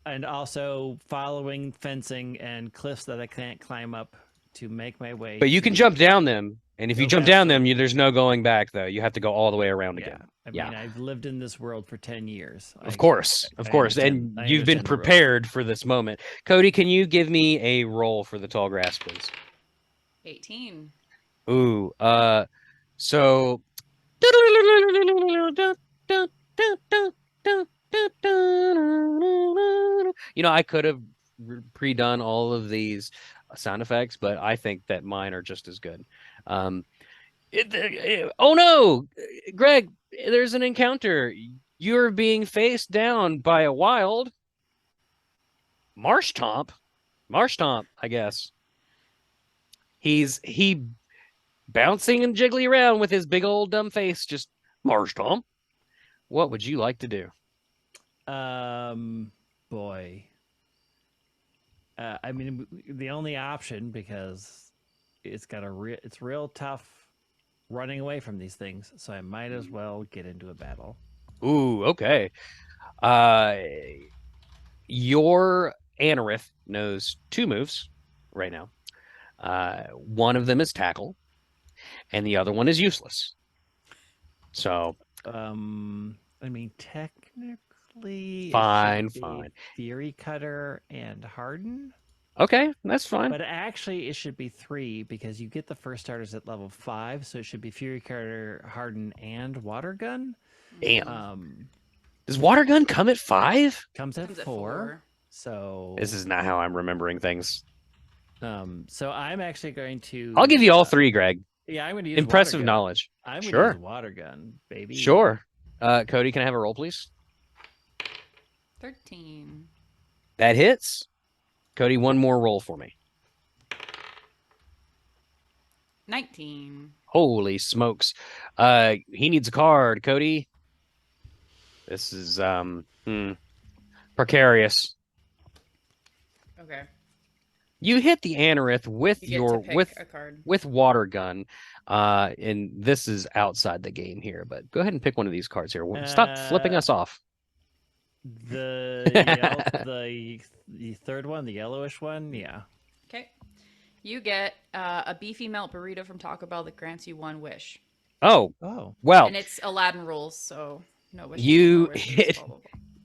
and also following fencing and cliffs that I can't climb up to make my way. But you can jump down them, and if you jump down them, there's no going back. Though you have to go all the way around again. I mean, I've lived in this world for 10 years. Of course, and you've been prepared for this moment. Cody, can you give me a roll for the tall grass, please? 18. Ooh, so I could have pre-done all of these sound effects, but I think that mine are just as good. Oh no, Greg, there's an encounter. You're being faced down by a wild marsh tomp, I guess. He bouncing and jiggly around with his big old dumb face, just marsh tomp. What would you like to do? Boy. I mean, the only option, because it's real tough running away from these things, so I might as well get into a battle. Ooh, okay. Your Anorith knows 2 moves right now. One of them is tackle, and the other one is useless. So, I mean, technically, fine. Fury Cutter and Harden. Okay, that's fine. But actually, it should be 3 because you get the first starters at level 5, so it should be Fury Cutter, Harden, and Water Gun. Damn. Does Water Gun come at 5? Comes at 4. So this is not how I'm remembering things. So I'm actually going to. I'll give you all 3, Greg. Yeah, I'm going to use impressive knowledge. I'm going to use Water Gun, baby. Sure. Cody, can I have a roll, please? 13. That hits. Cody, one more roll for me. 19. Holy smokes. He needs a card, Cody. This is precarious. Okay. You hit the Anorith with with Water Gun. And this is outside the game here, but go ahead and pick one of these cards here. Stop flipping us off. The third one, the yellowish one, yeah. Okay. You get a beefy melt burrito from Taco Bell that grants you 1 wish. Oh. Well. And it's Aladdin rules, so no wishes.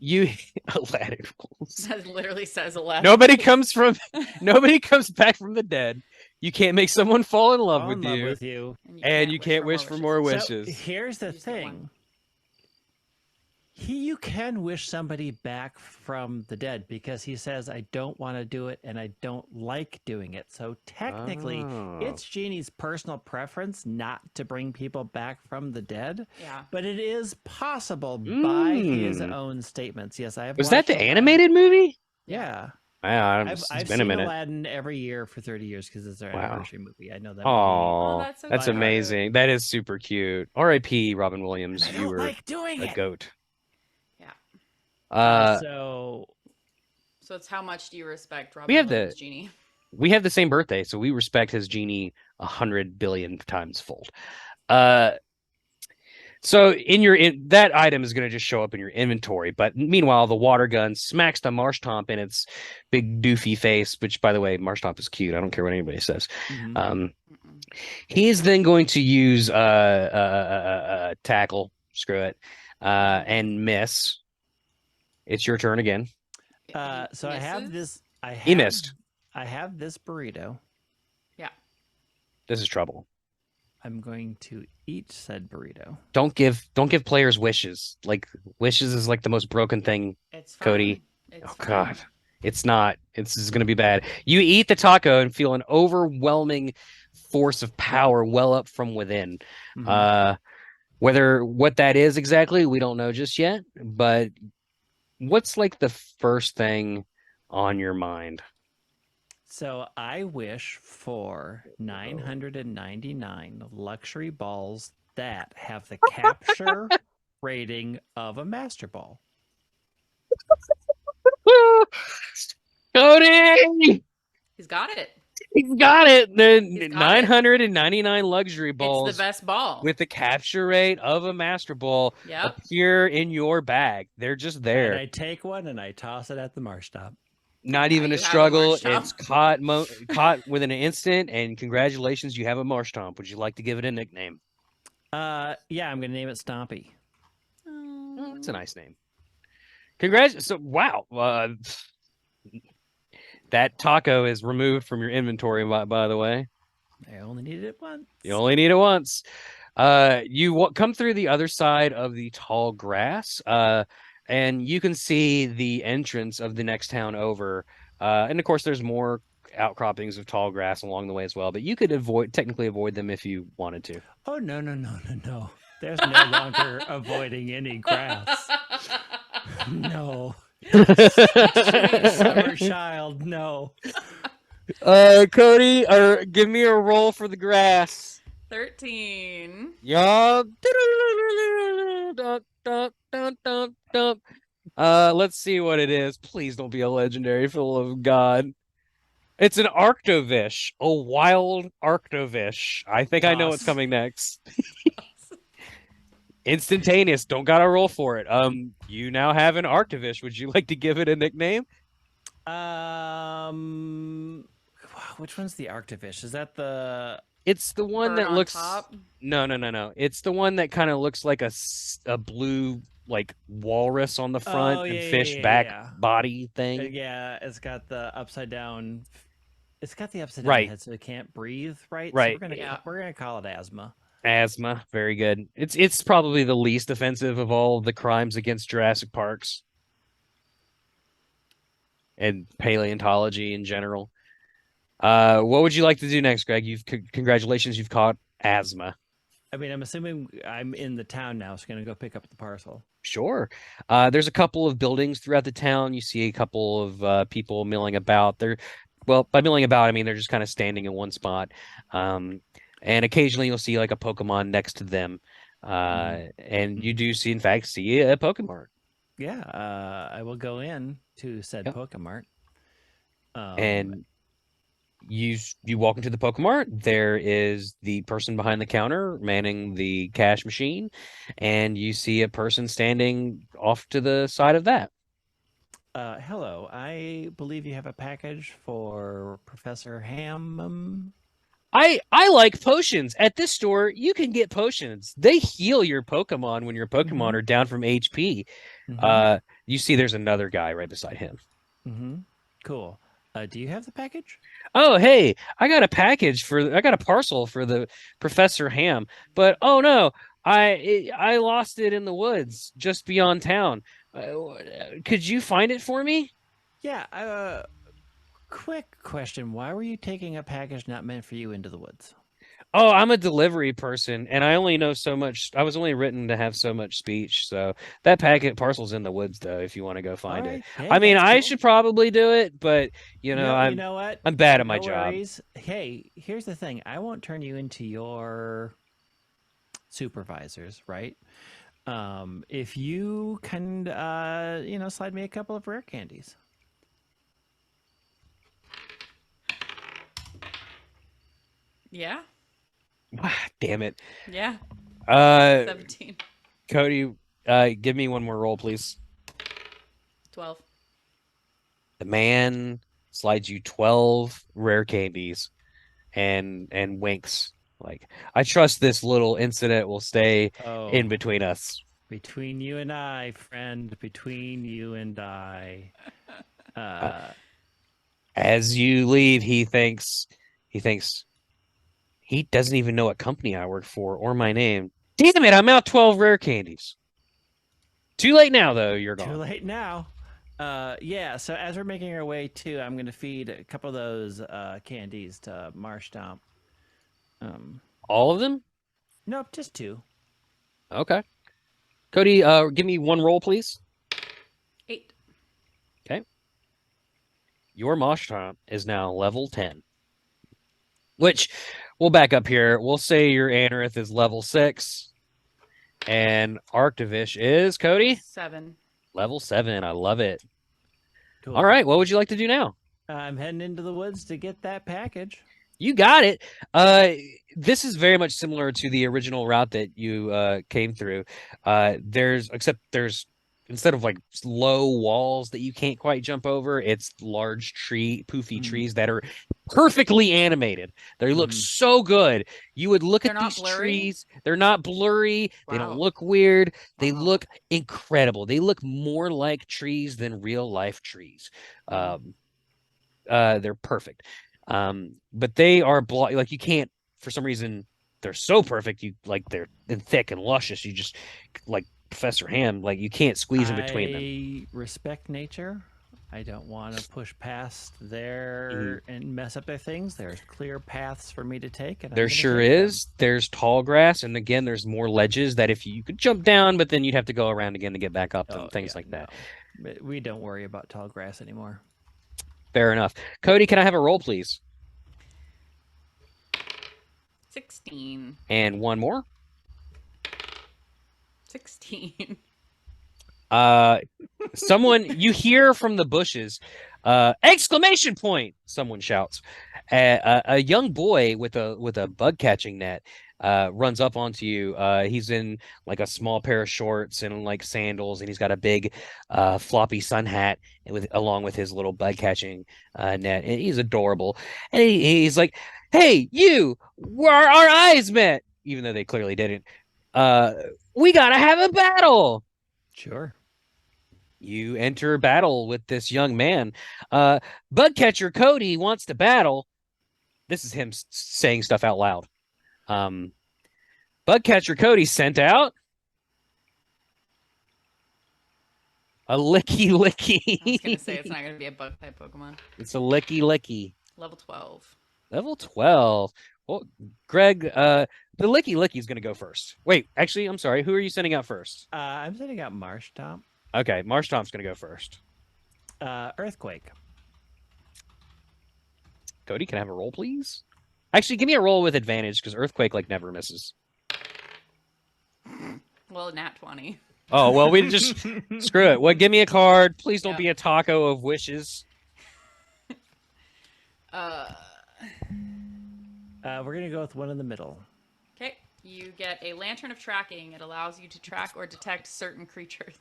You Aladdin rules. That literally says Aladdin. Nobody comes back from the dead. You can't make someone fall in love Fall with in love you. with you. And you can't wish for more wishes. So here's the You just get one. thing. You can wish somebody back from the dead because he says, I don't want to do it and I don't like doing it. So technically, Oh. it's Genie's personal preference not to bring people back from the dead. Yeah. But it is possible by his Mm. own statements. Yes, I have Was that watched the Aladdin. animated movie? Yeah. Wow, I've it's been seen a minute. Aladdin every year for 30 years because it's our Wow. anniversary movie. I know that Oh, that's so that's cute. amazing. That is super cute. R.I.P. Robin Williams. movie. I You don't were like doing a it. goat. Yeah. So So it's how much do you respect Robin We have Williams' the- Genie? we have the same birthday, so we respect his genie 100 billion times fold. So that item is going to just show up in your inventory. But meanwhile, the water gun smacks the Marshtomp in its big doofy face, which, by the way, Marshtomp is cute. I don't care what anybody says. He is then going to use tackle, screw it, and miss. It's your turn again. so I have this. He missed. I have this burrito. Yeah. This is trouble. I'm going to eat said burrito. Don't give players wishes. Like wishes is like the most broken thing. It's fine. Cody. It's Oh fine. God. This is going to be bad. You eat the taco and feel an overwhelming force of power well up from within. What that is exactly, we don't know just yet. But what's like the first thing on your mind? So I wish for 999 luxury balls that have the capture rating of a master ball. Cody! He's got it. He's got it. The He's got it. 999 luxury balls It's the best ball. with the capture rate of a master ball Yep. appear in your bag. They're just there. And I take one and I toss it at the marsh stop. Not Now even you a have a struggle. marsh top. It's caught within an instant. And congratulations, you have a marsh tomp. Would you like to give it a nickname? Yeah, I'm going to name it Stompy. Oh, that's a nice name. Congrats. So, wow. That taco is removed from your inventory, by the way. I only needed it once. You only need it once. You come through the other side of the tall grass, and you can see the entrance of the next town over. And of course, there's more outcroppings of tall grass along the way as well. But you could technically avoid them if you wanted to. Oh, no. There's no longer avoiding any grass. No. Summer child, no. Cody, give me a roll for the grass. 13. Y'all. Let's see what it is. Please don't be a legendary, full of God. It's an Arctovish, a wild Arctovish. I think I know what's coming next. Instantaneous. Don't gotta roll for it. You now have an Arctovish. Would you like to give it a nickname? Which one's the Arctovish? Is that the? It's the one Bird that on looks. top? No. It's the one that kind of looks like a blue like walrus on the front and fish back body thing. Yeah, it's got the upside down. It's got the upside down Right. head, so it can't breathe. Right. Right. So we're gonna call it asthma. Asthma, very good. It's probably the least offensive of all the crimes against Jurassic Parks and paleontology in general. What would you like to do next, Greg? Congratulations, you've caught asthma. I mean, I'm assuming I'm in the town now, so I'm gonna go pick up the parcel. Sure. There's a couple of buildings throughout the town. You see a couple of people milling about. By milling about, I mean they're just kind of standing in one spot. And occasionally you'll see like a Pokemon next to them. And you do see a Pokemon. Yeah, I will go in to said Pokemart. And you walk into the Pokemart. There is the person behind the counter manning the cash machine, and you see a person standing off to the side of that. Hello, I believe you have a package for Professor Hammond. I like potions. At this store, you can get potions. They heal your Pokemon when your Pokemon are down from HP. You see there's another guy right beside him. Cool. Do you have the package? Oh, hey, I got a parcel for the Professor Ham, but oh no, I lost it in the woods just beyond town. Could you find it for me? Yeah. Quick question: why were you taking a package not meant for you into the woods? Oh, I'm a delivery person, and I only know so much. I was only written to have so much speech, so that packet parcel's in the woods, though. If you want to go All find it, right. Hey, I mean, that's I cool. should probably do it, but No, you I'm know what? I'm bad at my No job. worries. Hey, here's the thing. I won't turn you into your supervisors, right? If you can, slide me a couple of rare candies. Yeah. Damn it. Yeah. Uh, 17. Cody, give me one more roll, please. 12. The man slides you 12 rare candies and winks. Like, I trust this little incident will stay in Oh, between us. between you and I, friend, between you and I. Uh, Uh, as you leave, he thinks he doesn't even know what company I work for or my name. Damn it, I'm out 12 rare candies. Too late now, though. You're Too gone. late now. Yeah, so as we're making our way to, I'm going to feed a couple of those candies to Marsh Stomp. All of them? Nope, just two. Okay. Cody, give me one roll, please. 8. Okay. Your Mosh Tomp is now level 10. Which, we'll back up here. We'll say your Anorith is level 6. And Arctivish is, Cody? 7. Level 7. I love it. Cool. All right, what would you like to do now? I'm heading into the woods to get that package. You got it. This is very much similar to the original route that you came through. There's instead of like low walls that you can't quite jump over, it's large poofy trees that are perfectly animated. They look so good. You would look They're at not these blurry? trees. They're not blurry. They don't Wow. look weird. They Wow. look incredible. They look more like trees than real life trees. Wow. They're perfect. But they are like you can't for some reason they're so perfect they're thick and luscious. You just like Professor Ham, like you can't squeeze in between them. I respect nature. I don't want to push past there and mess up their things. There's clear paths for me to take, and There sure is. There's tall grass, and again, there's more ledges that if you could jump down, but then you'd have to go around again to get back up them, things like that. We don't worry about tall grass anymore. Fair enough. Cody, can I have a roll, please? 16. And one more. 16. Someone you hear from the bushes, exclamation point! Someone shouts. A young boy with a bug catching net runs up onto you. He's in like a small pair of shorts and like sandals, and he's got a big floppy sun hat along with his little bug catching net. And he's adorable. And he's like, "Hey, you! Our eyes met, even though they clearly didn't. We gotta have a battle." Sure. You enter battle with this young man. Bugcatcher Cody wants to battle. This is him saying stuff out loud. Bugcatcher Cody sent out a licky licky. I was going to say it's not going to be a bug type Pokemon. It's a licky licky. Level 12. Level 12. Well, Greg, the licky licky is going to go first. Wait, actually, I'm sorry. Who are you sending out first? I'm sending out Marsh Stomp. Okay, Marsh Stomp's going to go first. Earthquake. Cody, can I have a roll, please? Actually, give me a roll with advantage because Earthquake like never misses. Well, nat 20. Oh, well, we just screw it. Well, give me a card. Please don't be a taco of wishes. We're going to go with one in the middle. Okay. You get a Lantern of Tracking. It allows you to track or detect certain creatures.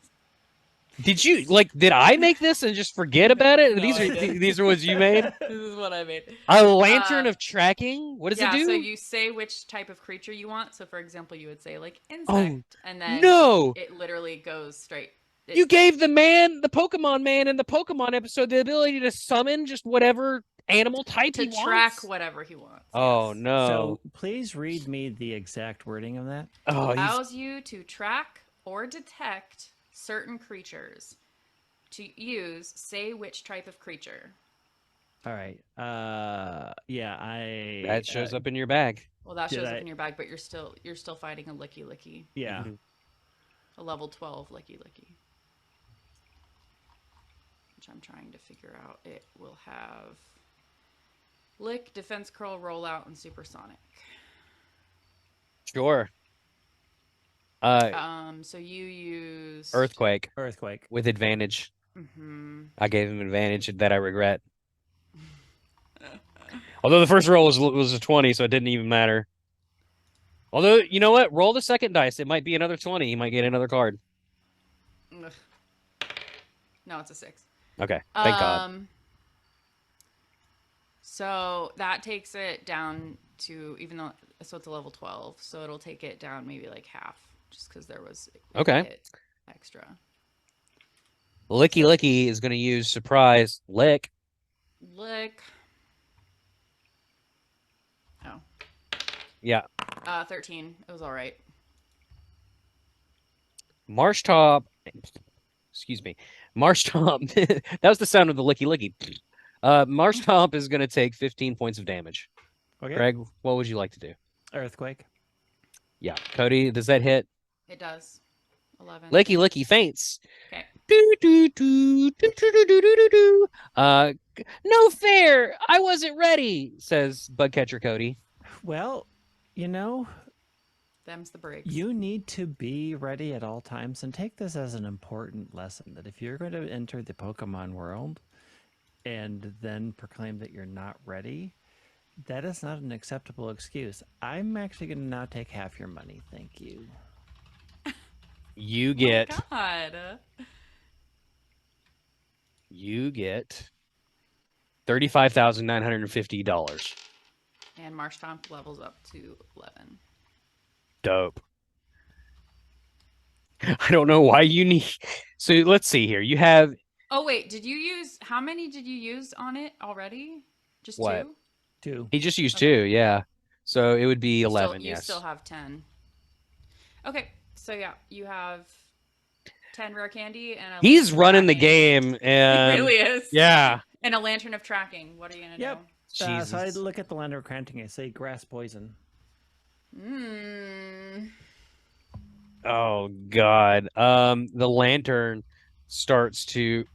Did I make this and just forget about it? No, These are ones you made? This is what I made. A Lantern of Tracking? What does it do? So you say which type of creature you want. So, for example, you would say like insect, and then no! it literally goes straight. You gave the Pokemon man in the Pokemon episode, the ability to summon just whatever animal type to he track wants. whatever he wants. Oh yes. no! So please read me the exact wording of that. Oh, Allows you to track or detect certain creatures. To use, say which type of creature. All right. Yeah, that shows up in your bag. Well, that Did shows I- up in your bag, but you're still fighting a licky. Yeah. Mhm. A level 12 licky. Which I'm trying to figure out. It will have lick, defense curl, rollout, and supersonic. Sure. So you use Earthquake Earthquake. with advantage. Mm-hmm. I gave him advantage that I regret. Although the first roll was a 20, so it didn't even matter. Although, you know what? Roll the second dice. It might be another 20. You might get another card. Ugh. No, it's a 6. Okay. Thank God. So that takes it down to, so it's a level 12, so it'll take it down maybe like half, just because there was Okay. a hit extra. Licky is going to use surprise lick. Lick. Oh. Yeah. 13. It was all right. Marshtop. Excuse me. Marshtop. That was the sound of the licky. Marshtop is going to take 15 points of damage. Okay. Greg, what would you like to do? Earthquake. Yeah. Cody, does that hit? It does. 11. Licky faints. Okay. No fair. I wasn't ready, says Bugcatcher Cody. Well, you know, Them's the breaks. you need to be ready at all times, and take this as an important lesson that if you're going to enter the Pokemon world and then proclaim that you're not ready, that is not an acceptable excuse. I'm actually going to now take half your money. Thank you. You get Oh my God. $35,950. And Marshtomp levels up to 11. Dope. I don't know why you need. So let's see here. You have Oh wait, how many did you use on it already? Just What? 2? 2. he just used Okay. 2, yeah. So it would be 11. You yes. still have 10. Okay, so yeah, you have 10 rare candy and He's running the game, He and really is. yeah. And a lantern of tracking. What are you gonna Yep. do? So I Jesus. look at the Land of Cranting. I say grass poison. Oh God. The lantern starts to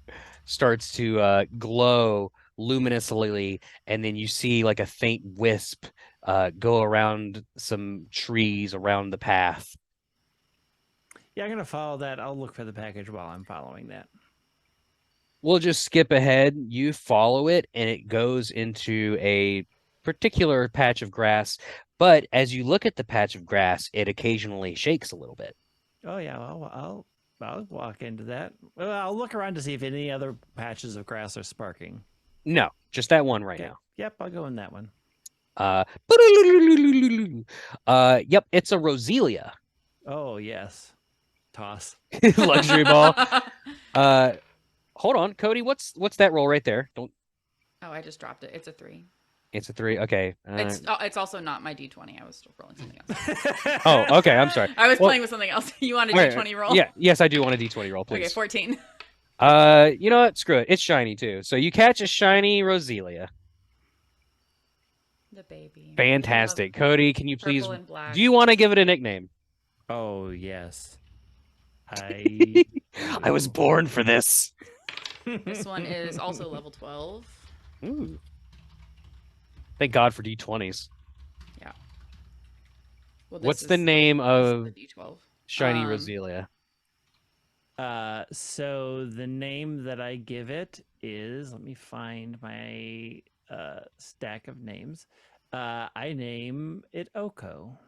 glow luminously, and then you see like a faint wisp go around some trees around the path. Yeah, I'm going to follow that. I'll look for the package while I'm following that. We'll just skip ahead. You follow it, and it goes into a particular patch of grass. But as you look at the patch of grass, it occasionally shakes a little bit. Oh yeah, I'll walk into that. Well, I'll look around to see if any other patches of grass are sparking. No, just that one right Okay. now. Yep, I'll go in that one. Yep, it's a Roselia. Oh yes, toss. Luxury ball. Hold on, Cody. What's that roll right there? Don't. Oh, I just dropped it. It's a 3. It's a 3. Okay. It's also not my D20. I was rolling something else. Oh, okay. I'm sorry. I was Well, playing with something else. You want a all right, D20 roll? Yeah. Yes, I do want a D20 roll, Okay, please. 14. You know what? Screw it. It's shiny too. So you catch a shiny Roselia. The baby. Fantastic, Cody. Can you please? Purple and black. Do you want to give it a nickname? Oh yes, I. I was born for this. This one is also level 12. Ooh. Thank God for D20s. Yeah. Well, What's the name this of is the D12? shiny Roselia? So the name that I give it is, let me find my stack of names. I name it Oko.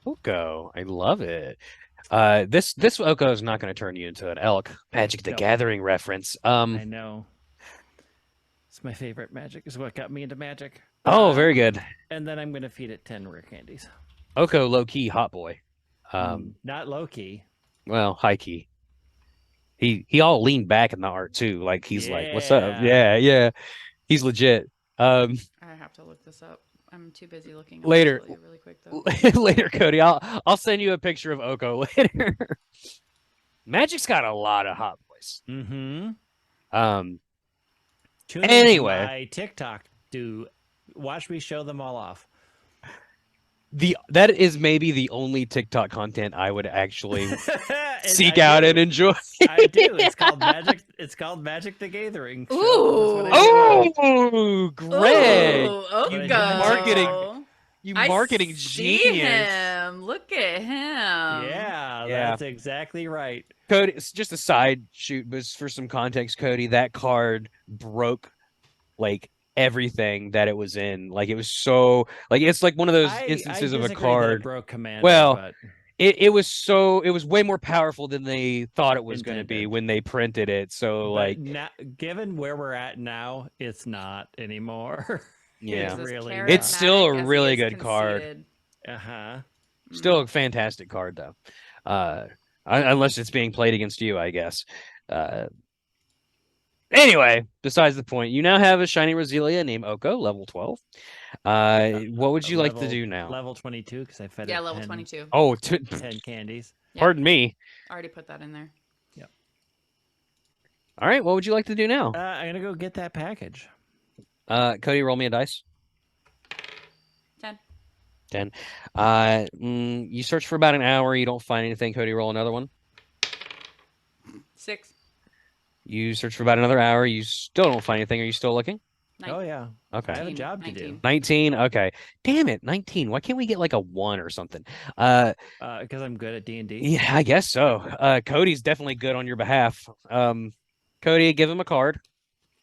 Oko. I love it. This Oko is not going to turn you into an elk. Magic the No. Gathering reference. I know. It's my favorite magic. It's what got me into magic. Oh, very good. And then I'm going to feed it 10 rare candies. Oko, low key, hot boy. Not low key. Well, high key. He all leaned back in the art too. Like he's like, "What's up?" Yeah. He's legit. I have to look this up. I'm too busy looking. Later. I'll tell you really quick though. Later, Cody. I'll send you a picture of Oko later. Magic's got a lot of hot boys. Mm-hmm. Tune Anyway. into my TikTok to watch me show them all off. That is maybe the only TikTok content I would actually seek I out do. and enjoy. I do. It's called Magic. It's called Magic the Gathering. So Ooh. that's what I do. Oh, Greg! Ooh, You Oko. marketing- You marketing I see genius. him. Look at him. Yeah, Yeah. that's exactly right. Cody, it's just a side shoot, but for some context, Cody, that card broke like everything that it was in. Like it was so like it's like one of those instances I of a disagree that it card. broke Commander, Well, but it was way more powerful than they thought it was going to be Intended. when they printed it. So but like now, given where we're at now, it's not anymore. yeah, This is Really charismatic not. It's still a as he really is good card. conceited. Uh-huh. Still a fantastic card though. Unless it's being played against you, I guess. Anyway, besides the point, you now have a shiny Roselia named Oko, level 12. What would you like to do now? Level 22, because I fed Yeah, it level 10, 22. Oh, 10 candies. Yeah. pardon me. Already put that in there. All right, what would you like to do now? I'm going to go get that package. Cody, roll me a dice. 10. 10. You search for about an hour. You don't find anything. Cody, roll another one. 6. You search for about another hour. You still don't find anything. Are you still looking? 9. Oh, yeah. Okay. I have a 19, job to do. 19. 19. Okay. Damn it. 19. Why can't we get like a 1 or something? Because I'm good at D&D. Yeah, I guess so. Cody's definitely good on your behalf. Cody, give him a card.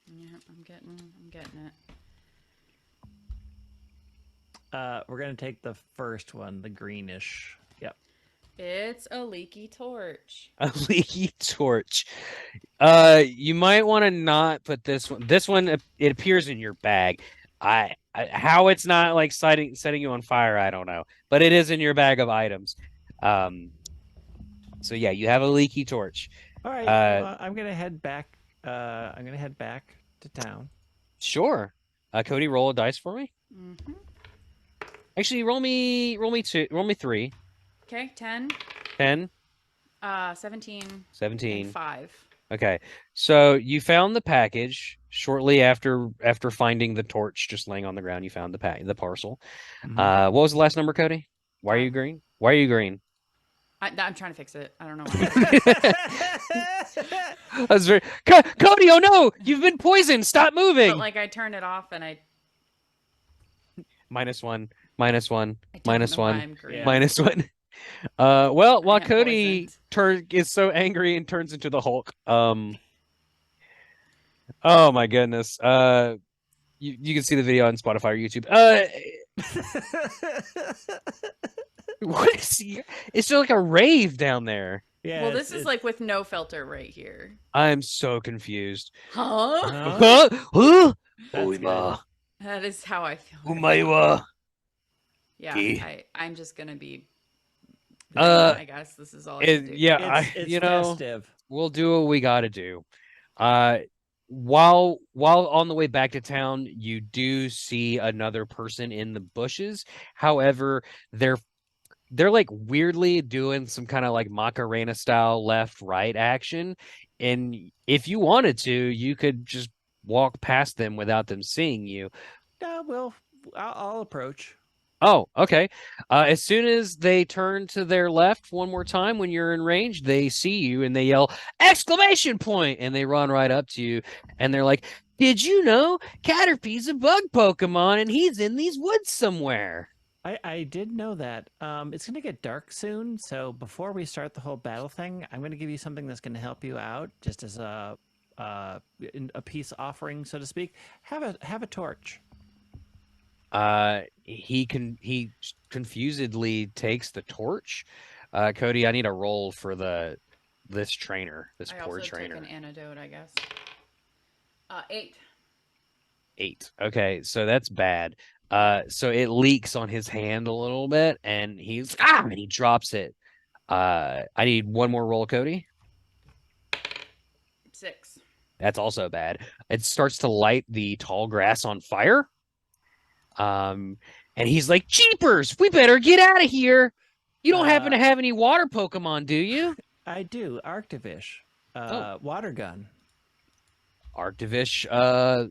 Yeah, I'm getting it. We're going to take the first one, the greenish. Yep. It's a leaky torch. A leaky torch. You might want to not put this one. This one, it appears in your bag. How it's not like setting you on fire, I don't know. But it is in your bag of items. So yeah, you have a leaky torch. All right. Well, I'm going to head back. I'm going to head back to town. Sure. Cody, roll a dice for me. Mm-hmm. Actually, roll me 3. Okay, 10. 10, 17. 17. And 5. Okay, so you found the package shortly after finding the torch just laying on the ground. You found the parcel. Mhm. What was the last number, Cody? Why are you green? Why are you green? I'm trying to fix it. I don't know why. I was very Cody. Oh no, you've been poisoned. Stop moving. But like I turned it off and I -1, -1, I don't -1, know why I'm green. Yeah. -1. Well, while I am Cody is so angry and turns into the Hulk. Oh my goodness. You can see the video on Spotify or YouTube. What is it's just like a rave down there. Yeah. Well, this is like with no filter right here. I'm so confused. Huh? Huh? Huh? That's good. That is how I feel. Umaiwa. Yeah, Okay. I'm just gonna be. Uh, I guess this is all I can do. yeah, It's you know, festive. we'll do what we got to do. While on the way back to town, you do see another person in the bushes. However, they're like weirdly doing some kind of like Macarena style left right action, and if you wanted to, you could just walk past them without them seeing you. Well, I'll approach. Oh, okay. As soon as they turn to their left one more time when you're in range, they see you and they yell exclamation point, and they run right up to you and they're like, "Did you know Caterpie's a bug Pokemon and he's in these woods somewhere?" I did know that. It's going to get dark soon, so before we start the whole battle thing, I'm going to give you something that's going to help you out, just as a peace offering, so to speak. Have a torch. He confusedly takes the torch. Cody, I need a roll for this trainer, this I poor also trainer. took an antidote, I guess. 8. 8. Okay, so that's bad. So it leaks on his hand a little bit, and and he drops it. I need one more roll, Cody. 6. That's also bad. It starts to light the tall grass on fire. And he's like, "Jeepers, we better get out of here. You don't happen to have any water Pokemon, do you?" I do. Arctivish. Oh. Water gun. Arctivish,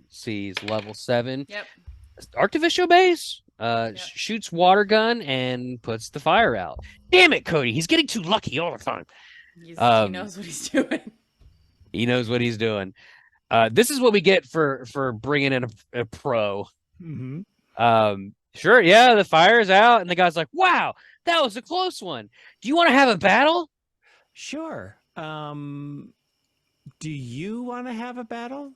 see, he's level 7. Yep. Arctivish obeys, Yep. shoots water gun and puts the fire out. Damn it, Cody. He's getting too lucky all the time. He knows what he's doing. He knows what he's doing. This is what we get for bringing in a pro. Mm-hmm. Sure, yeah, the fire's out, and the guy's like, "Wow, that was a close one. Do you want to have a battle?" Sure. Do you want to have a battle?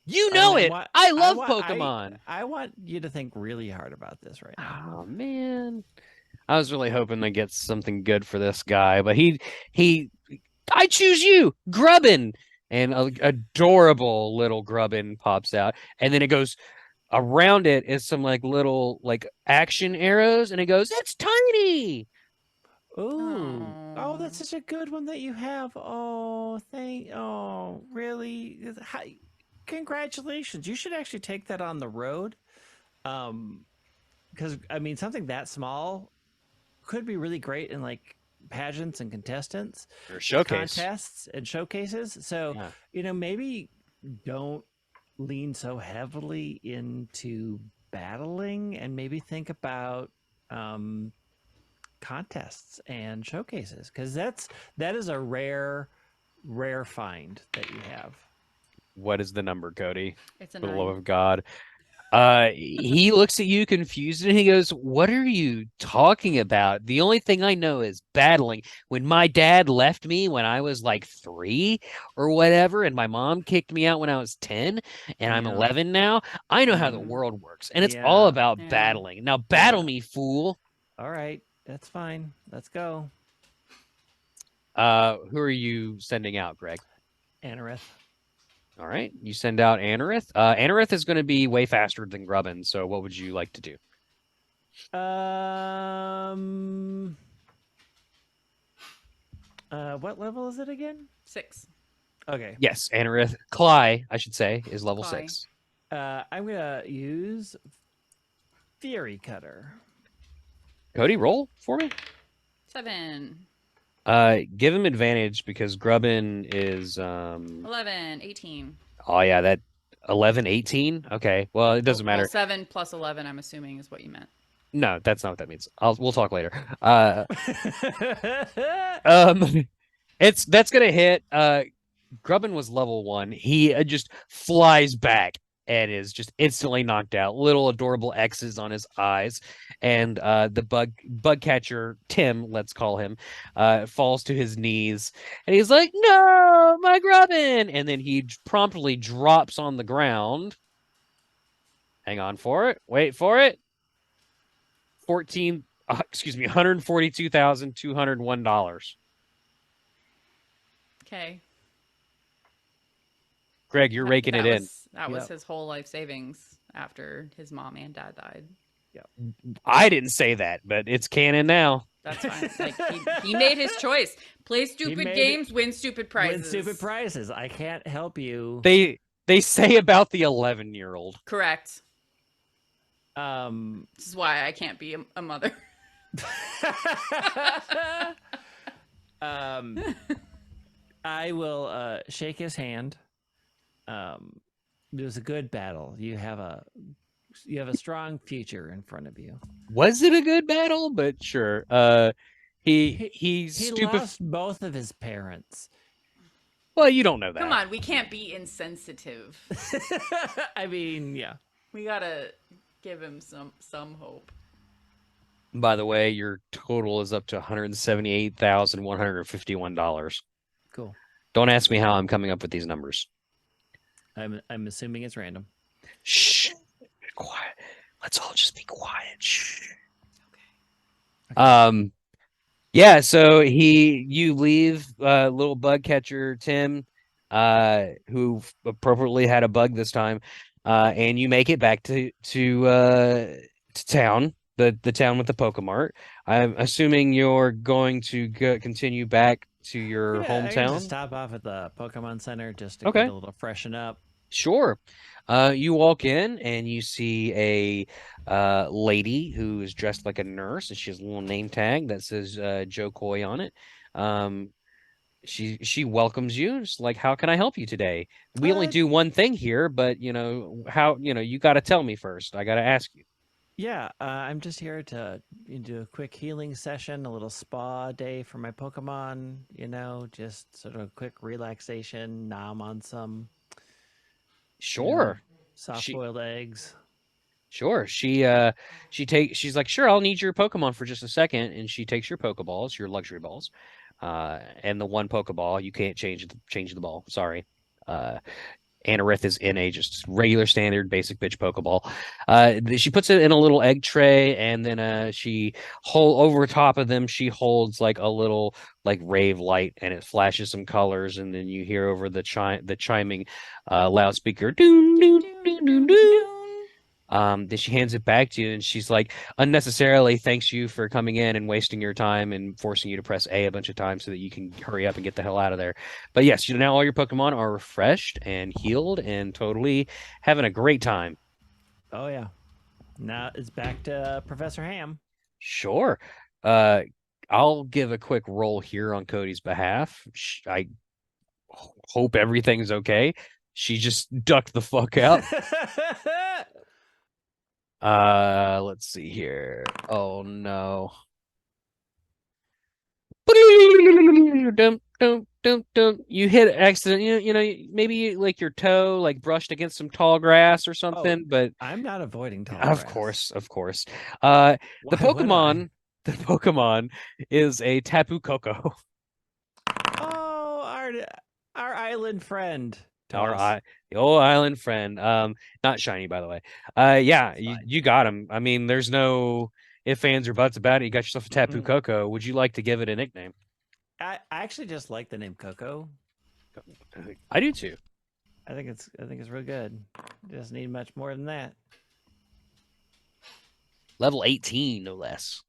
You know it. I love Pokemon. I want you to think really hard about this right now. Oh man, I was really hoping to get something good for this guy, but I choose you, Grubbin, and an adorable little Grubbin pops out, and then it goes around it is some like little like action arrows, and it goes, "It's tiny." Ooh. Oh, Aw. that's such a good one that you have. Oh, really? Congratulations. You should actually take that on the road. Because I mean, something that small could be really great in like pageants and contestants Or showcase. contests and showcases. So, Yeah. Maybe don't lean so heavily into battling and maybe think about contests and showcases, because that is a rare find that you have. What is the number, Cody? It's a For the 9. love of God. He looks at you confused and he goes, "What are you talking about? The only thing I know is battling. When my dad left me when I was like 3 or whatever, and my mom kicked me out when I was 10, and I'm Yeah. 11 now, I know how the Mhm. world works, and it's Yeah. all about Yeah. battling. Now battle Yeah. me, fool." All right, that's fine. Let's go. Who are you sending out, Greg? Anorith. All right, you send out Anorith. Anorith is going to be way faster than Grubbin, so what would you like to do? What level is it again? 6. Okay. Yes, Anorith. Cly, I should say, is level Cly. 6. I'm gonna use Fury Cutter. Cody, roll for me. 7. Give him advantage because Grubbin is 11. 18. oh yeah, that 11, 18. Okay. Well, it doesn't matter. Well, 7 plus 11, I'm assuming, is what you meant. No, that's not what that means. We'll talk later. That's gonna hit. Grubbin was level 1. He just flies back and is just instantly knocked out. Little adorable X's on his eyes, and the bug catcher Tim, let's call him, falls to his knees, and he's like, "No, my Grubbin!" And then he promptly drops on the ground. Hang on for it. Wait for it. $142,201. Okay. Greg, you're raking it in. That was Yep. his whole life savings after his mom and dad died. I didn't say that, but it's canon now. That's fine. Like he made his choice. Play stupid made games, win stupid prizes. Win stupid prizes. I can't help you. They say about the 11-year-old. Correct. Um, This is why I can't be a mother. I will shake his hand. It was a good battle. You have a strong future in front of you. Was it a good battle? But sure. He's He stupid. lost both of his parents. Well, you don't know that. Come on, we can't be insensitive. I mean, yeah. We gotta give him some hope. By the way, your total is up to $178,151. Cool. Don't ask me how I'm coming up with these numbers. I'm assuming it's random. Shh. Quiet. Let's all just be quiet. Shh. Okay. Yeah, so you leave little bug catcher Tim, who appropriately had a bug this time, and you make it back to town, the town with the Pokemart. I'm assuming you're going to continue back to your I'm gonna just hometown? stop off at the Pokemon Center just to Okay. get a little freshen up. Sure. You walk in and you see a lady who is dressed like a nurse, and she has a little name tag that says Joe Coy on it. Um, she welcomes you. It's like, how can I help you today? We only Uh, do one thing here, but you got to tell me first. I got to ask you. yeah, I'm just here to do a quick healing session, a little spa day for my Pokemon. Just sort of a quick relaxation, nom on some, Sure. She soft-boiled eggs. Sure. She's like, sure, I'll need your Pokemon for just a second, and she takes your Pokeballs, your luxury balls, and the one Pokeball you can't change the ball. Sorry. Anorith is in a just regular standard basic bitch Pokeball. She puts it in a little egg tray, and then she hold over top of them. She holds like a little like rave light, and it flashes some colors, and then you hear over the chiming loudspeaker, doon doon doon doon doon. Then she hands it back to you, and she's like, unnecessarily thanks you for coming in and wasting your time and forcing you to press A bunch of times so that you can hurry up and get the hell out of there. But yes, now all your Pokemon are refreshed and healed and totally having a great time. Oh yeah. Now it's back to Professor Ham. Sure. I'll give a quick roll here on Cody's behalf. I hope everything's okay. She just ducked the fuck out. Let's see here. Oh no. Dum, dum, dum, dum. You hit accident. Maybe like your toe like brushed against some tall grass or something. But I'm not avoiding tall of grass. course. The Why would I? Pokemon is a Tapu Koko. Oh, our island friend. Our Toss. the old island friend. Not shiny, by the way. Yeah, you got him. I mean, there's no ifs, ands, or buts about it. You got yourself a Tapu Koko. Would you like to give it a nickname? I actually just like the name Coco. I do too. I think it's real good. Doesn't need much more than that. Level 18, no less.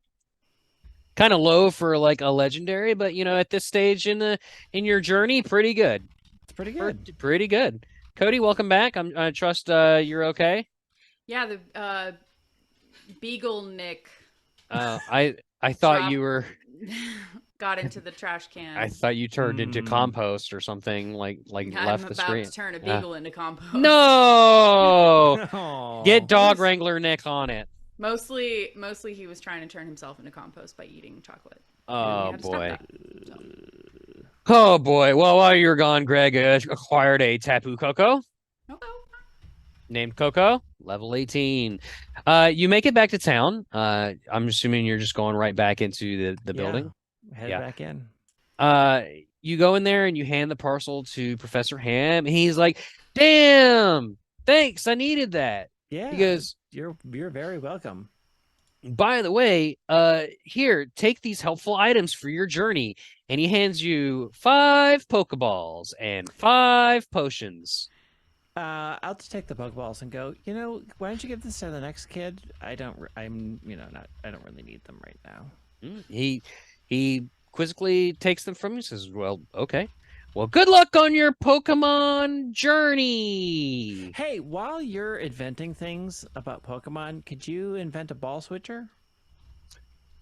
Kind of low for like a legendary, but at this stage in your journey, pretty good. It's pretty good. Pretty good. Cody, welcome back. I trust you're okay. Yeah, the Beagle Nick. I thought you were got into the trash can. I thought you turned into compost or something like left the screen. I'm about to turn a beagle into compost. No. Oh. Get dog wrangler Nick on it. Mostly he was trying to turn himself into compost by eating chocolate. Oh boy. So. Oh boy. Well, while you were gone, Greg acquired a Tapu Koko. Okay. Named Coco, level 18. You make it back to town. I'm assuming you're just going right back into the building. Head back in. You go in there and you hand the parcel to Professor Ham. And he's like, damn, thanks. I needed that. Yeah. He goes, you're very welcome. by the way, here, take these helpful items for your journey. And he hands you 5 Pokeballs and 5 potions. I'll just take the Pokeballs and go, why don't you give this to the next kid? I don't really need them right now. He quizzically takes them from you and says, well, okay. Well, good luck on your Pokemon journey. Hey, while you're inventing things about Pokemon, could you invent a ball switcher?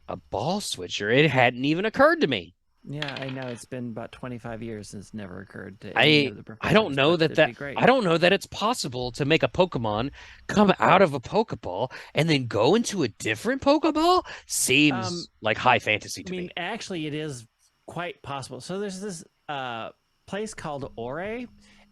A ball switcher? It hadn't even occurred to me. Yeah, I know it's been about 25 years since it's never occurred to I don't know I don't know that it's possible to make a Pokemon come out of a Pokeball and then go into a different Pokeball. Seems like high fantasy to me. Actually, it is quite possible. So there's this place called Ore,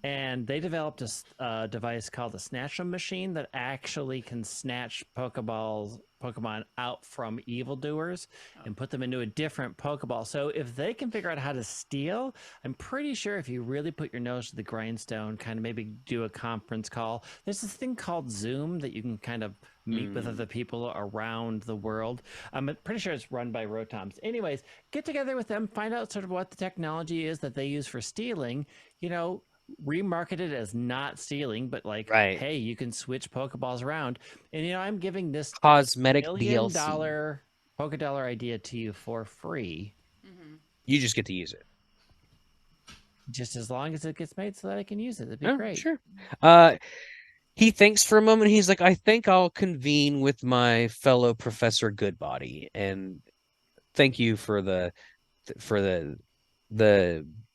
and they developed a device called the Snatch'em machine that actually can snatch Pokemon out from evildoers and put them into a different Pokeball. So if they can figure out how to steal, I'm pretty sure if you really put your nose to the grindstone, kind of maybe do a conference call, there's this thing called Zoom that you can kind of meet with other people around the world. I'm pretty sure it's run by Rotoms. Anyways, get together with them, find out sort of what the technology is that they use for stealing, remarket it as not stealing, but hey, you can switch Pokeballs around. And I'm giving this cosmetic $1 DLC Pokedollar idea to you for free. You just get to use it. Just as long as it gets made so that I can use it. That'd be Oh, great. sure. He thinks for a moment. He's like, I think I'll convene with my fellow Professor Goodbody, and thank you for the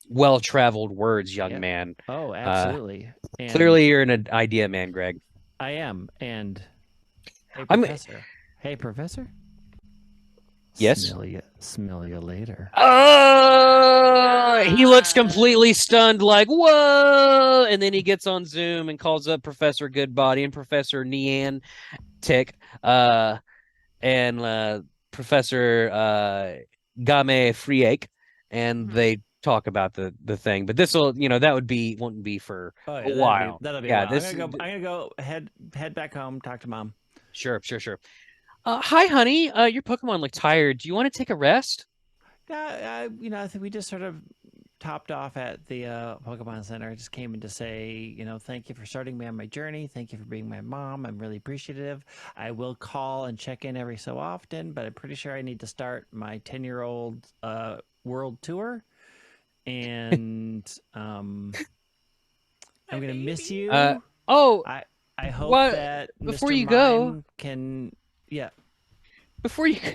well-traveled words, young Yep. man. Oh, absolutely. And Clearly, you're an idea man, Greg. I am. And hey, I'm- Professor. Hey, Professor. Yes? Smell you later. Oh, he looks completely stunned, like, whoa! And then he gets on Zoom and calls up Professor Goodbody and Professor Niantic, and Professor Game Freak, and they talk about the thing. But this will, that wouldn't be for Oh, a yeah, while. that'll be Yeah, a while. I'm gonna go head back home, talk to Mom. Sure. Hi, honey. Your Pokemon look tired. Do you want to take a rest? I think we just sort of topped off at the Pokemon Center. I just came in to say, thank you for starting me on my journey. Thank you for being my mom. I'm really appreciative. I will call and check in every so often, but I'm pretty sure I need to start my 10-year-old world tour. And I'm gonna miss you. I hope that before Mr. you go, Mime can. Yeah.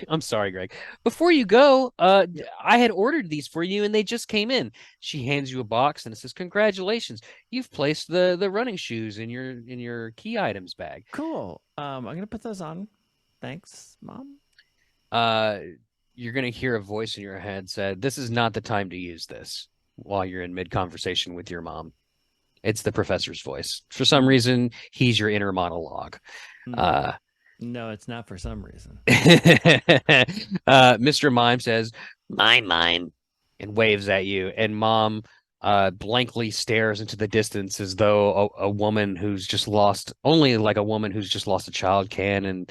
I'm sorry, Greg. Before you go, I had ordered these for you and they just came in. She hands you a box and it says, "Congratulations, you've placed the running shoes in your key items bag." Cool. I'm gonna put those on. Thanks, Mom. You're gonna hear a voice in your head said, "This is not the time to use this," while you're in mid-conversation with your mom. It's the professor's voice. For some reason, he's your inner monologue. No, it's not for some reason. Mr. Mime says, mine, and waves at you. And Mom blankly stares into the distance as though a woman who's just lost, only like a woman who's just lost a child can, and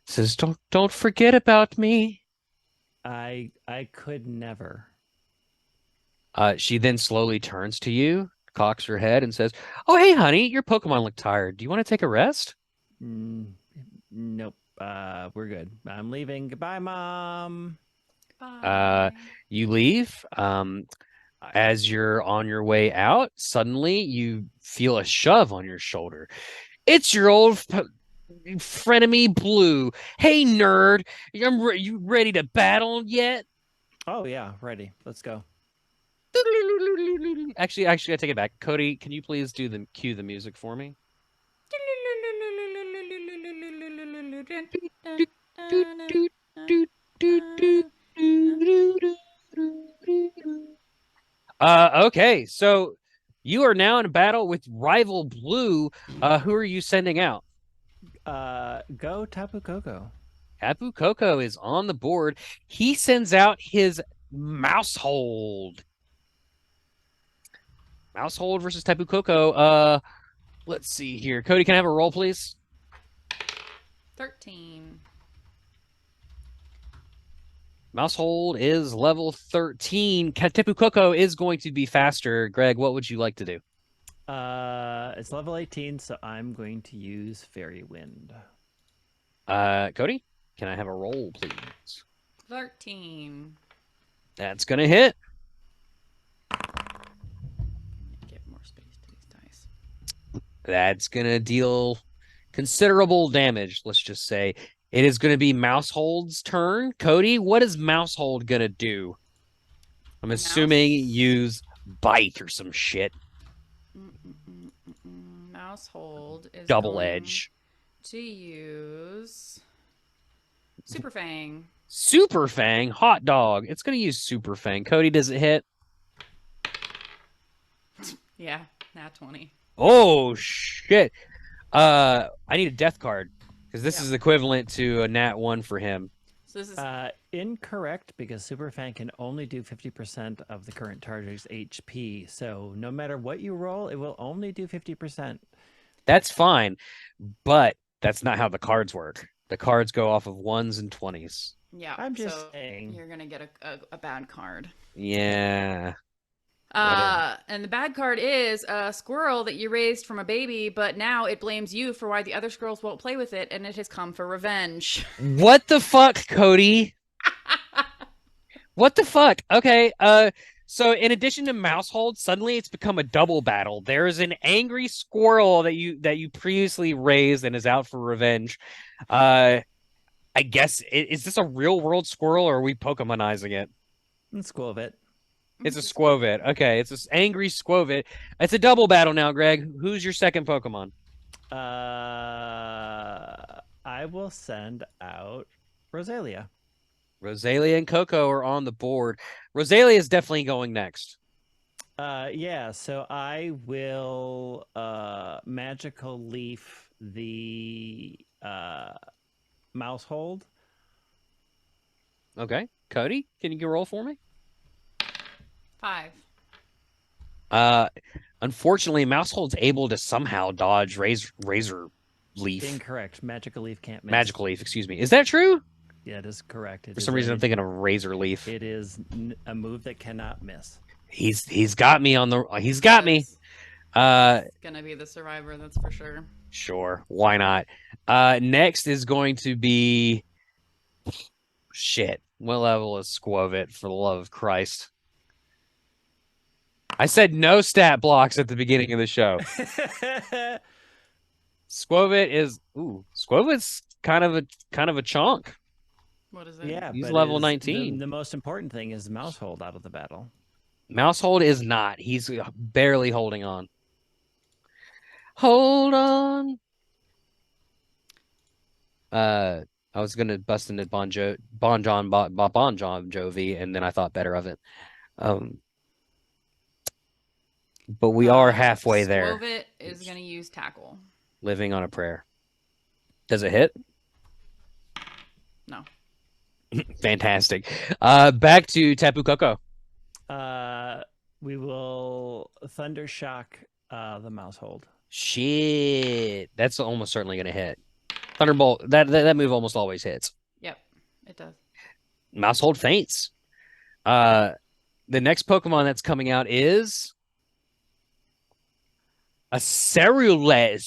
says, Don't forget about me. I could never. She then slowly turns to you, cocks her head, and says, "Oh, hey, honey, your Pokemon look tired. Do you want to take a rest?" Nope. We're good. I'm leaving. Goodbye, Mom. Bye. You leave. As you're on your way out, suddenly you feel a shove on your shoulder. It's your old frenemy Blue. Hey, nerd, you ready to battle yet? Oh yeah, ready. Let's go. Actually, I take it back. Cody, can you please cue the music for me? Okay, so you are now in a battle with rival Blue. Who are you sending out? Go Tapu Koko. Tapu Koko is on the board. He sends out his Mousehold. Mousehold versus Tapu Koko. Let's see here. Cody, can I have a roll, please? 13. Mousehold is level 13. Tapu Koko is going to be faster. Greg, what would you like to do? It's level 18, so I'm going to use Fairy Wind. Cody, can I have a roll, please? 13. That's gonna hit. Give more space to these dice. That's gonna deal considerable damage, let's just say. It is going to be Mousehold's turn. Cody, what is Mousehold going to do? I'm assuming use Bite or some shit. Mousehold is Double Edge. To use Super Fang. Super Fang? Hot dog. It's going to use Super Fang. Cody, does it hit? Yeah, nat 20. Oh, shit. I need a death card. Because this is equivalent to a nat 1 for him. So this is incorrect, because Super Fan can only do 50% of the current target's HP. So no matter what you roll, it will only do 50%. That's fine, but that's not how the cards work. The cards go off of 1s and 20s. Yeah, I'm just saying. You're gonna get a bad card. Yeah. And the bad card is a squirrel that you raised from a baby, but now it blames you for why the other squirrels won't play with it, and it has come for revenge. What the fuck, Cody? What the fuck? Okay, So in addition to Mousehold, suddenly it's become a double battle. There is an angry squirrel that you previously raised and is out for revenge. I guess is this a real world squirrel or are we Pokemonizing it? Let's go with it. It's a Squovit. Okay, it's this angry Squovit. It's a double battle now, Greg. Who's your second Pokemon? I will send out Rosalia. Rosalia and Coco are on the board. Rosalia is definitely going next. Yeah, so I will magical leaf the Mousehold. Okay. Cody, can you roll for me? 5. Unfortunately, Mousehold's able to somehow dodge Razor Leaf. Incorrect. Magical leaf can't miss. Magical Leaf, excuse me. Is that true? Yeah, it is correct. For some reason, I'm thinking of Razor Leaf. It is a move that cannot miss. He's got me on the. He's got me. It's gonna be the survivor, that's for sure. Sure, why not? Next is going to be shit. What level is Squovit, for the love of Christ? I said no stat blocks at the beginning of the show. Squovit's kind of a chunk. What is it? Yeah, He's but level 19. The most important thing is Mousehold out of the battle. Mousehold is not. He's barely holding on. Hold on. I was gonna bust into Bon Jovi, and then I thought better of it. But we are halfway there. Squovit is gonna use tackle. Living on a prayer. Does it hit? No. Fantastic. Back to Tapu Koko. We will Thunder Shock the Mousehold. Shit, that's almost certainly gonna hit. Thunderbolt. That move almost always hits. Yep, it does. Mousehold faints. The next Pokemon that's coming out is a Cerulege.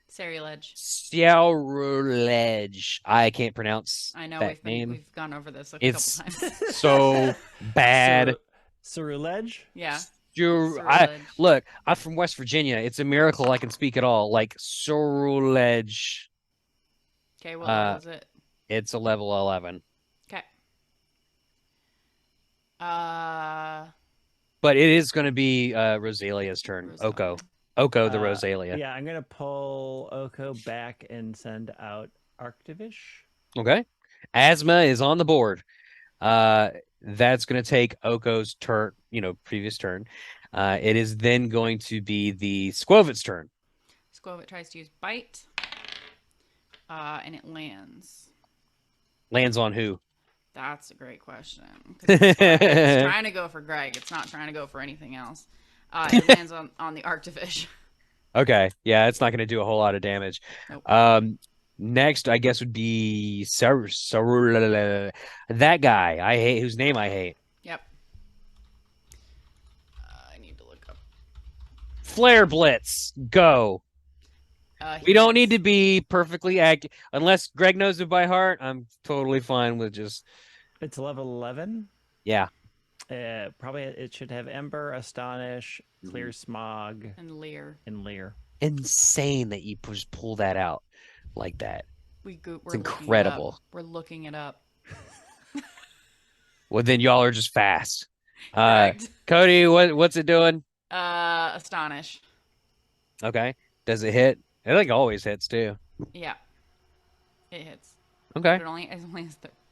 Cerulege. I can't pronounce. I know that name. we've gone over this a It's couple times. so bad. Cerulege? Yeah. Look, I'm from West Virginia. It's a miracle I can speak at all. Like Cerulege. Okay, what level is it? It's a level 11. Okay. But it is going to be Rosalia's turn. Rosalia. Oko the Rosalia. Yeah, I'm gonna pull Oko back and send out Arctivish. Okay. Asthma is on the board. That's going to take Oko's turn, previous turn. It is then going to be the Squovit's turn. Squovit tries to use bite. And it lands. Lands on who? That's a great question. It's trying to go for Greg. It's not trying to go for anything else. It lands on the Arctivish. Okay. Yeah, it's not going to do a whole lot of damage. Nope. Next, I guess, would be that guy I hate, whose name I hate. Yep. I need to look up. Flare Blitz, go. We don't need to be perfectly accurate. Unless Greg knows it by heart, I'm totally fine with just... It's level 11. Yeah. Probably it should have Ember, Astonish, Clear Smog, And Leer. Insane that you just pull that out like that. It's incredible. We're looking it up. Well, then y'all are just fast. Correct. Cody, what's it doing? Astonish. Okay. Does it hit? It like always hits too. Yeah. It hits. Okay. But it only has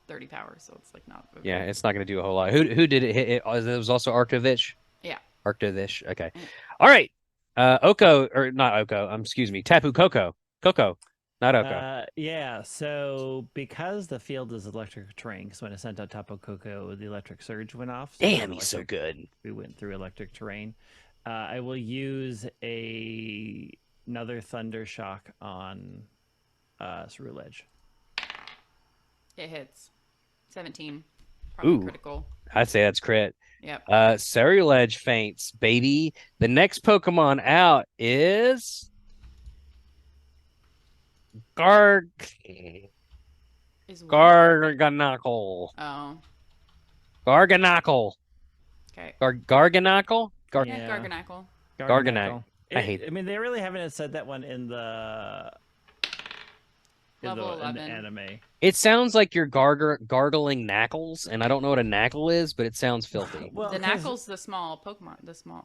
30 power, so it's like not. Yeah, it's not going to do a whole lot. Who did it hit? It was also Arctivish. Yeah. Arctivish. Okay. All right. Oko or not Oko? Excuse me. Tapu Koko. Coco. Not Oko. Yeah. So because the field is electric terrain, because when I sent out Tapu Koko, the electric surge went off. So Damn, he's so good. We went through electric terrain. I will use another Thunder Shock on Cerulege. It hits. 17. Probably Ooh. critical. I'd say that's crit. Yep. Cerulege faints, baby. The next Pokemon out is Garganacl. Is what? Garganacl. Oh. Garganacl. Okay. Garganackle? Yeah, Garganackle. Garganackle. I hate it. I mean, they really haven't said that one in the Level in 11. the anime. It sounds like you're gargling knackles, and I don't know what a knackle is, but it sounds filthy. Well, The 'cause- Knackle's the small Pokemon,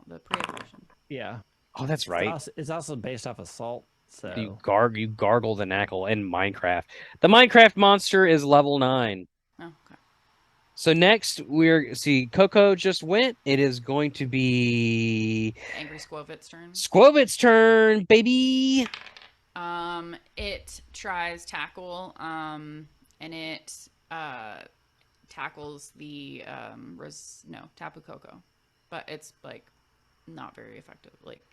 the pre-evolution. Yeah. Oh, that's right. It's also based off of salt. So You gargle the knackle in Minecraft. The Minecraft monster is level 9. Oh, okay. So next Coco just went. It is going to be Angry Squovit's turn. Squovit's turn, baby. It tries tackle, and it tackles the Tapu Koko, but it's like not very effective. Like,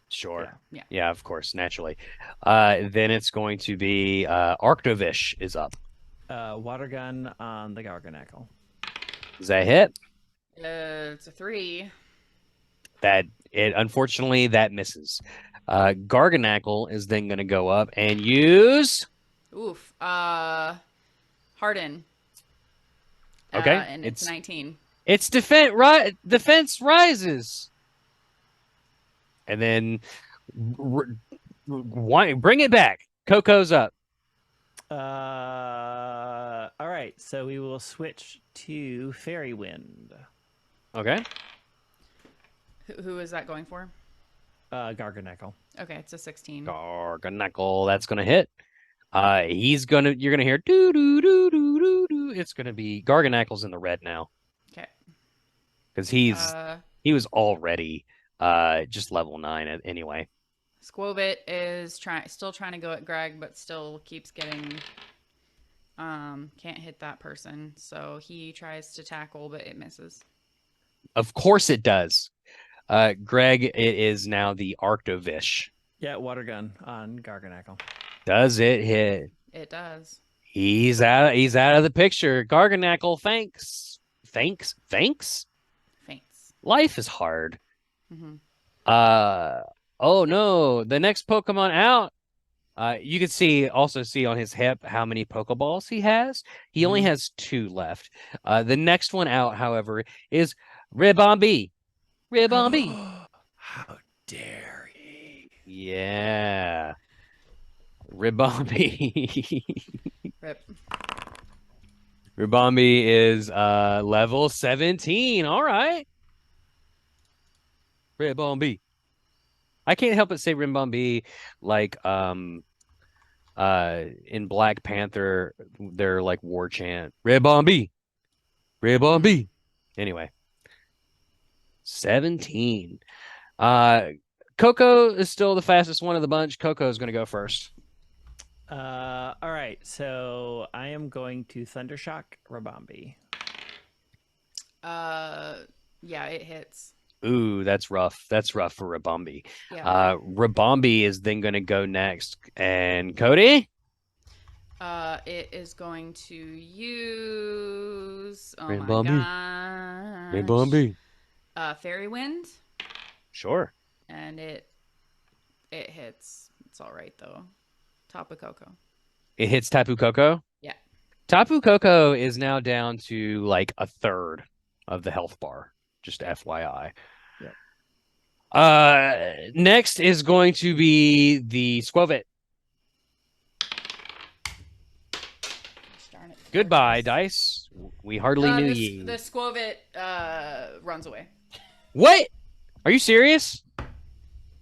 Sure. Yeah. Yeah, of course, naturally. Then it's going to be Arctovish is up. water gun on the Garganackle. Is that a hit? it's a 3. Unfortunately that misses. Garganackle is then going to go up and use. Oof. Harden. Okay, And it's 19. Its defense rises, and then bring it back. Coco's up. All right, so we will switch to Fairy Wind. Okay. Who is that going for? Garganackle. Okay, it's a 16. Garganackle, that's gonna hit. You're gonna hear doo doo doo doo doo doo. It's gonna be Garganackle's in the red now. Okay. Because he was already just level 9 anyway. Squovit is still trying to go at Greg, but still keeps getting can't hit that person. So he tries to tackle, but it misses. Of course it does. Greg, it is now the Arctovish. Yeah, water gun on Garganackle. Does it hit? It does. He's out of the picture. Garganackle, thanks. Faints. Life is hard. Mm-hmm. Oh no, the next Pokemon out. You can also see on his hip how many Pokeballs he has. He only has 2 left. The next one out, however, is Ribombee. How dare he? Yeah. Ribombee. Rip. Ribombee is level 17. All right. Ribombee. I can't help but say Ribombee like in Black Panther, their like war chant. Ribombee. Anyway. 17. Coco is still the fastest one of the bunch. Coco is going to go first. All right, so I am going to Thundershock Ribombee. Yeah, it hits. Ooh, that's rough. That's rough for Ribombee. Yeah. Ribombee is then going to go next. And Cody? It is going to use Ribombee. my gosh. Fairy Wind, Sure. and it hits. It's all right though. Tapu Koko. It hits Tapu Koko? Yeah. Tapu Koko is now down to like a third of the health bar. Just FYI. Yep. Next is going to be the Squovit. Darn it. Goodbye, dice. We hardly knew ye. The Squovit runs away. What? Are you serious?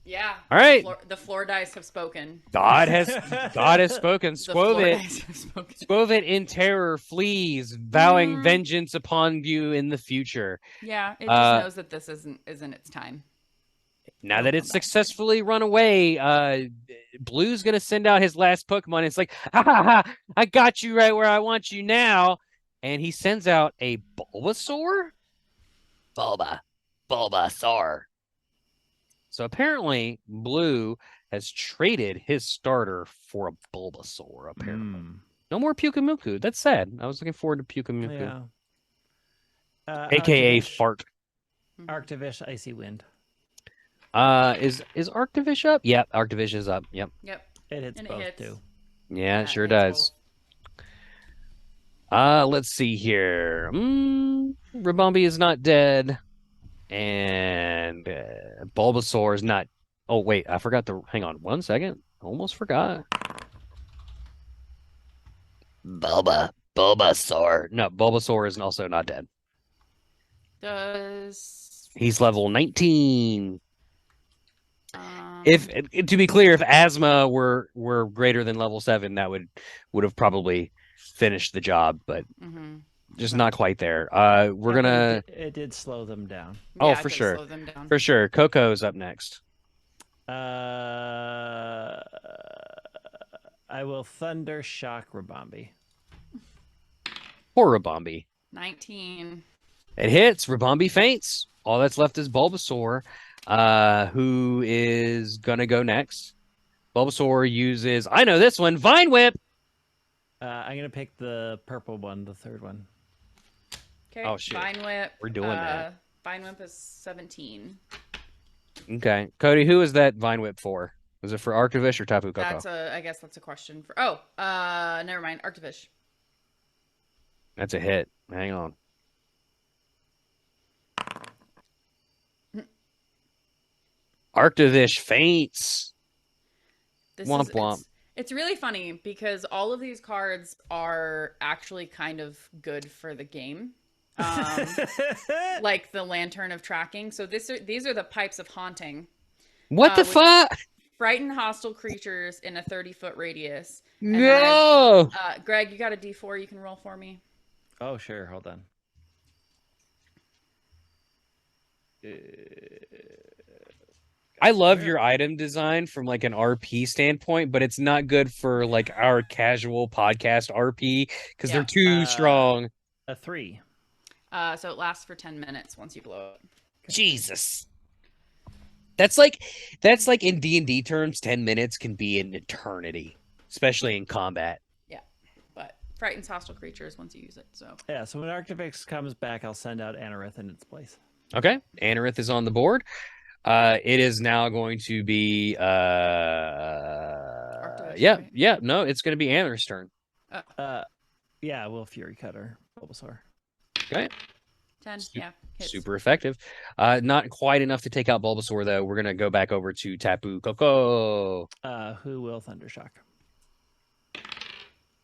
Yeah. All right. The floor dice have spoken. God has spoken. The floor Squovit. dice have spoken. Squovit in terror flees, vowing vengeance upon you in the future. Yeah, it just knows that this isn't its time. Now It'll that come it's back. successfully run away, Blue's gonna send out his last Pokemon. It's like, ha ha ha! I got you right where I want you now, and he sends out a Bulbasaur. Bulbasaur. So apparently, Blue has traded his starter for a Bulbasaur. Apparently, no more Pyukumuku. That's sad. I was looking forward to Pyukumuku, Yeah. aka Arctovish. Fart. Arctovish, Icy Wind. Is Arctovish up? Yep, Arctovish is up. Yep. Yep. It hits And it both hits. too. Yeah, it sure hits does. Let's see here. Ribombee is not dead. And Bulbasaur is not. Oh, wait, I forgot to. Hang on 1 second. Almost forgot. Bulbasaur. No, Bulbasaur is also not dead. Does He's level 19. um, If to be clear, if asthma were greater than level 7, that would have probably finished the job, but just not quite there. We're Yeah, but gonna. it did slow them down. Oh, yeah, for it does sure. slow them down. For sure. Coco's up next. I will Thunder Shock Rabombi. Poor Rabombi. 19. It hits. Rabombi faints. All that's left is Bulbasaur, who is gonna go next. Bulbasaur uses. I know this one. Vine Whip. I'm gonna pick the purple one, the third one. Okay. Oh, shit. Vine Whip. We're doing that. Vine Whip is 17. Okay, Cody. Who is that Vine Whip for? Was it for Arctovish or Tapu Koko? I guess that's a question for. Never mind. Arctovish. That's a hit. Hang on. Arctovish faints. Womp womp. It's really funny because all of these cards are actually kind of good for the game. Like the Lantern of Tracking. So these are the Pipes of Haunting. What the fuck? Frighten hostile creatures in a 30-foot radius. And No! Greg, you got a D4 you can roll for me? Oh, sure. Hold on. I love your item design from like an RP standpoint, but it's not good for like our casual podcast RP because they're too strong. A 3. So it lasts for 10 minutes once you blow it. Jesus. That's like in D&D terms, 10 minutes can be an eternity, especially in combat. Yeah, but frightens hostile creatures once you use it. So yeah, so when Arctovix comes back, I'll send out Anorith in its place. Okay, Anorith is on the board. It is now going to be Arctovish, yeah, right? yeah, no, it's going to be Anorith's turn. Yeah, we'll Fury Cutter Bulbasaur. Okay. 10, yeah. Hits. Super effective. Not quite enough to take out Bulbasaur, though. We're going to go back over to Tapu Koko. Who will Thundershock?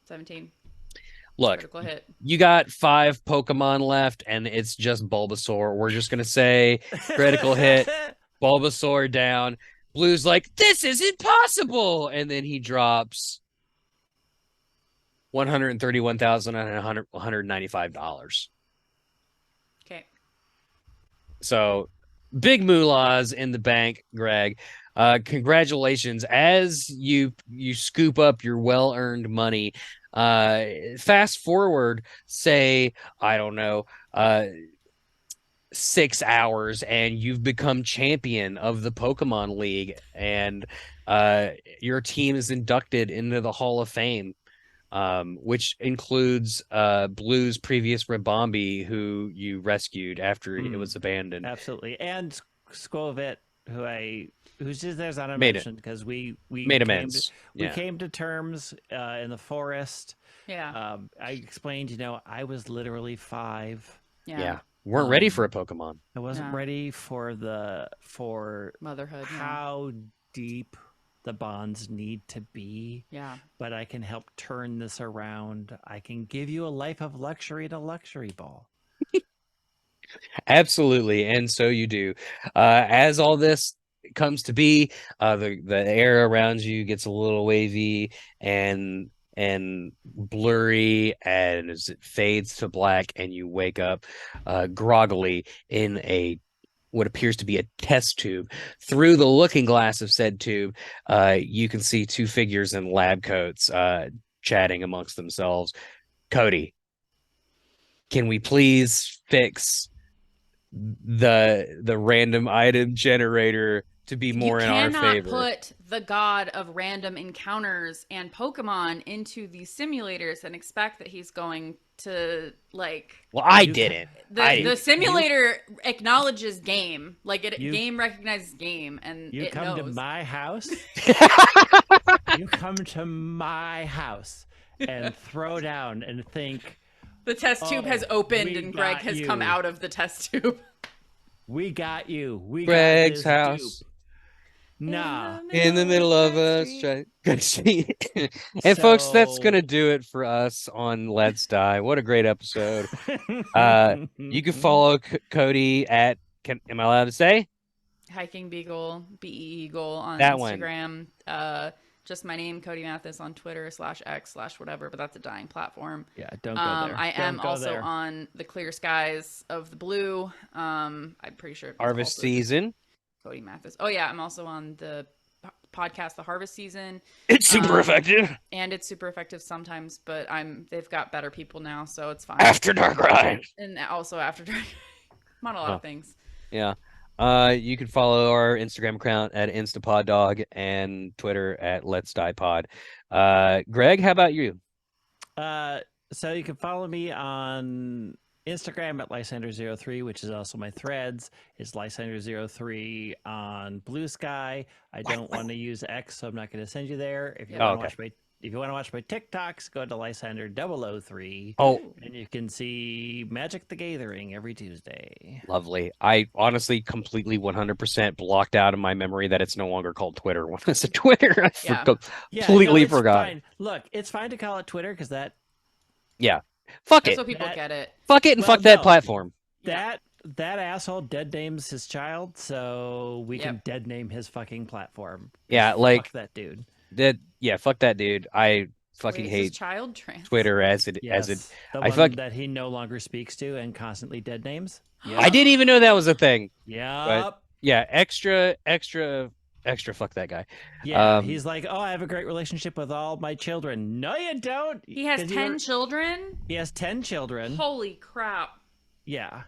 17. Look, Critical hit. you got 5 Pokemon left, and it's just Bulbasaur. We're just going to say critical hit, Bulbasaur down. Blue's like, this is impossible! And then he drops $131,195. Okay. So big moolahs in the bank, Greg. Congratulations. As you scoop up your well-earned money, fast forward, say, I don't know, 6 hours, and you've become champion of the Pokemon League, and your team is inducted into the Hall of Fame. Which includes Blue's previous Rabombi, who you rescued after it was abandoned. Absolutely, and Squovit, who's just there's on a Made mention because we made amends. We came to terms in the forest. Yeah. I explained, I was literally 5. Yeah. Weren't ready for a Pokemon. I wasn't ready for motherhood. How deep the bonds need to be. Yeah. But I can help turn this around. I can give you a life of luxury and a luxury ball. Absolutely, and so you do. As all this comes to be, the air around you gets a little wavy and blurry, and as it fades to black, and you wake up groggily in what appears to be a test tube. Through the looking glass of said tube, you can see 2 figures in lab coats chatting amongst themselves. Cody, can we please fix the random item generator to be more in our favor? You cannot put the god of random encounters and Pokemon into these simulators and expect that he's going to Well, I didn't. The simulator acknowledges game, game recognizes game, and you it come knows. to my house. You come to my house and throw down and think the test tube has opened and Greg has come out of the test tube. We got you. We Greg's got this house. dupe. Nah. In the middle of us. Good street. And folks, that's gonna do it for us on Let's Die. What a great episode. You can follow Cody at am I allowed to say? Hiking Beagle, BEE Eagle on That one. Instagram. Just my name, Cody Mathis, on Twitter /X/whatever, but that's a dying platform. Yeah, don't go there. I am also on the Clear Skies of the Blue. I'm pretty sure it's Harvest also Season. Cody Mathis. Oh yeah, I'm also on the podcast The Harvest Season. It's super effective. And it's super effective sometimes, but they've got better people now, so it's fine. After Dark Ride. And also After Dark. I'm on a lot of things. Yeah. You can follow our Instagram account at InstaPodDog and Twitter at Let's Die Pod. Greg, how about you? So you can follow me on Instagram at Lysander03, which is also my threads. It's Lysander03 on Blue Sky. I don't want to use X, so I'm not going to send you there. If you want to watch my TikToks, go to Lysander003. Oh, and you can see Magic the Gathering every Tuesday. Lovely. I honestly completely 100% blocked out of my memory that it's no longer called Twitter. When it's a Twitter, I completely forgot. Fine. Look, it's fine to call it Twitter because that. Yeah. Fuck That's it. so people get it. Fuck it and fuck that platform. That asshole dead names his child, so we can dead name his fucking platform. Yeah, fuck that dude. Fuck that dude. I fucking hate child trans. Twitter the one that he no longer speaks to and constantly dead names. Yep. I didn't even know that was a thing. Yeah. Yeah, extra fuck that guy. Yeah, he's like, oh, I have a great relationship with all my children. No, you don't. He has 10 children? He has 10 children. Holy crap. Yeah.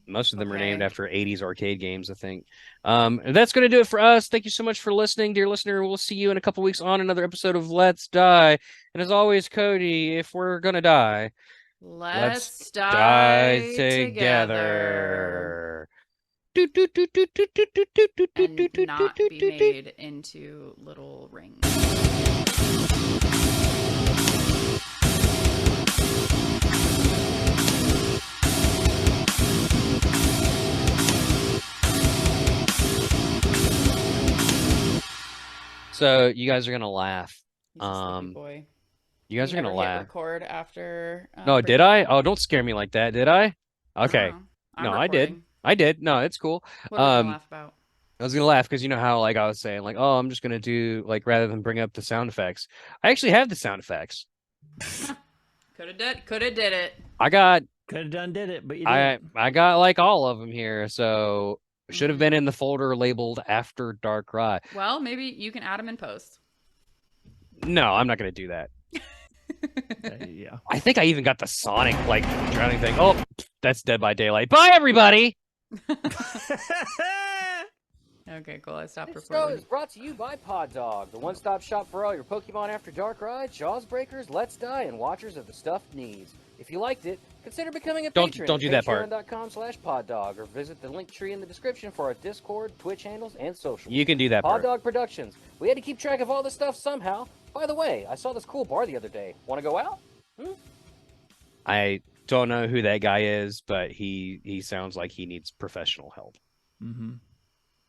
Most of them are named after 80s arcade games, I think. That's going to do it for us. Thank you so much for listening, dear listener. We'll see you in a couple weeks on another episode of Let's Die. And as always, Cody, if we're going to die, let's die together. And not be made into little rings. So you guys are gonna laugh. Boy. You guys are gonna laugh. Record after. No, did I? Oh, don't scare me like that. Did I? Okay. No, I did. I did. No, it's cool. What are we gonna laugh about? I was gonna laugh because you know how like I was saying like, oh, I'm just gonna do like rather than bring up the sound effects. I actually have the sound effects. Could have did it. Could have done did it, but you didn't. I got like all of them here, so should have been in the folder labeled After Dark Ride. Well, maybe you can add them in post. No, I'm not gonna do that. Yeah. I think I even got the Sonic like drowning thing. Oh, that's Dead by Daylight. Bye, everybody. Okay, cool. I stopped This recording. show is brought to you by Pod Dog, the one-stop shop for all your Pokemon After Dark rides, Jaws breakers, Let's Die, and watchers of the stuffed knees. If you liked it, consider becoming a patron. Don't do that part. Patreon.com/poddog or visit the link tree in the description for our Discord, Twitch handles, and social. You can do that part. Pod Dog Productions. We had to keep track of all this stuff somehow. By the way, I saw this cool bar the other day. Want to go out? I don't know who that guy is, but he sounds like he needs professional help. Mm-hmm.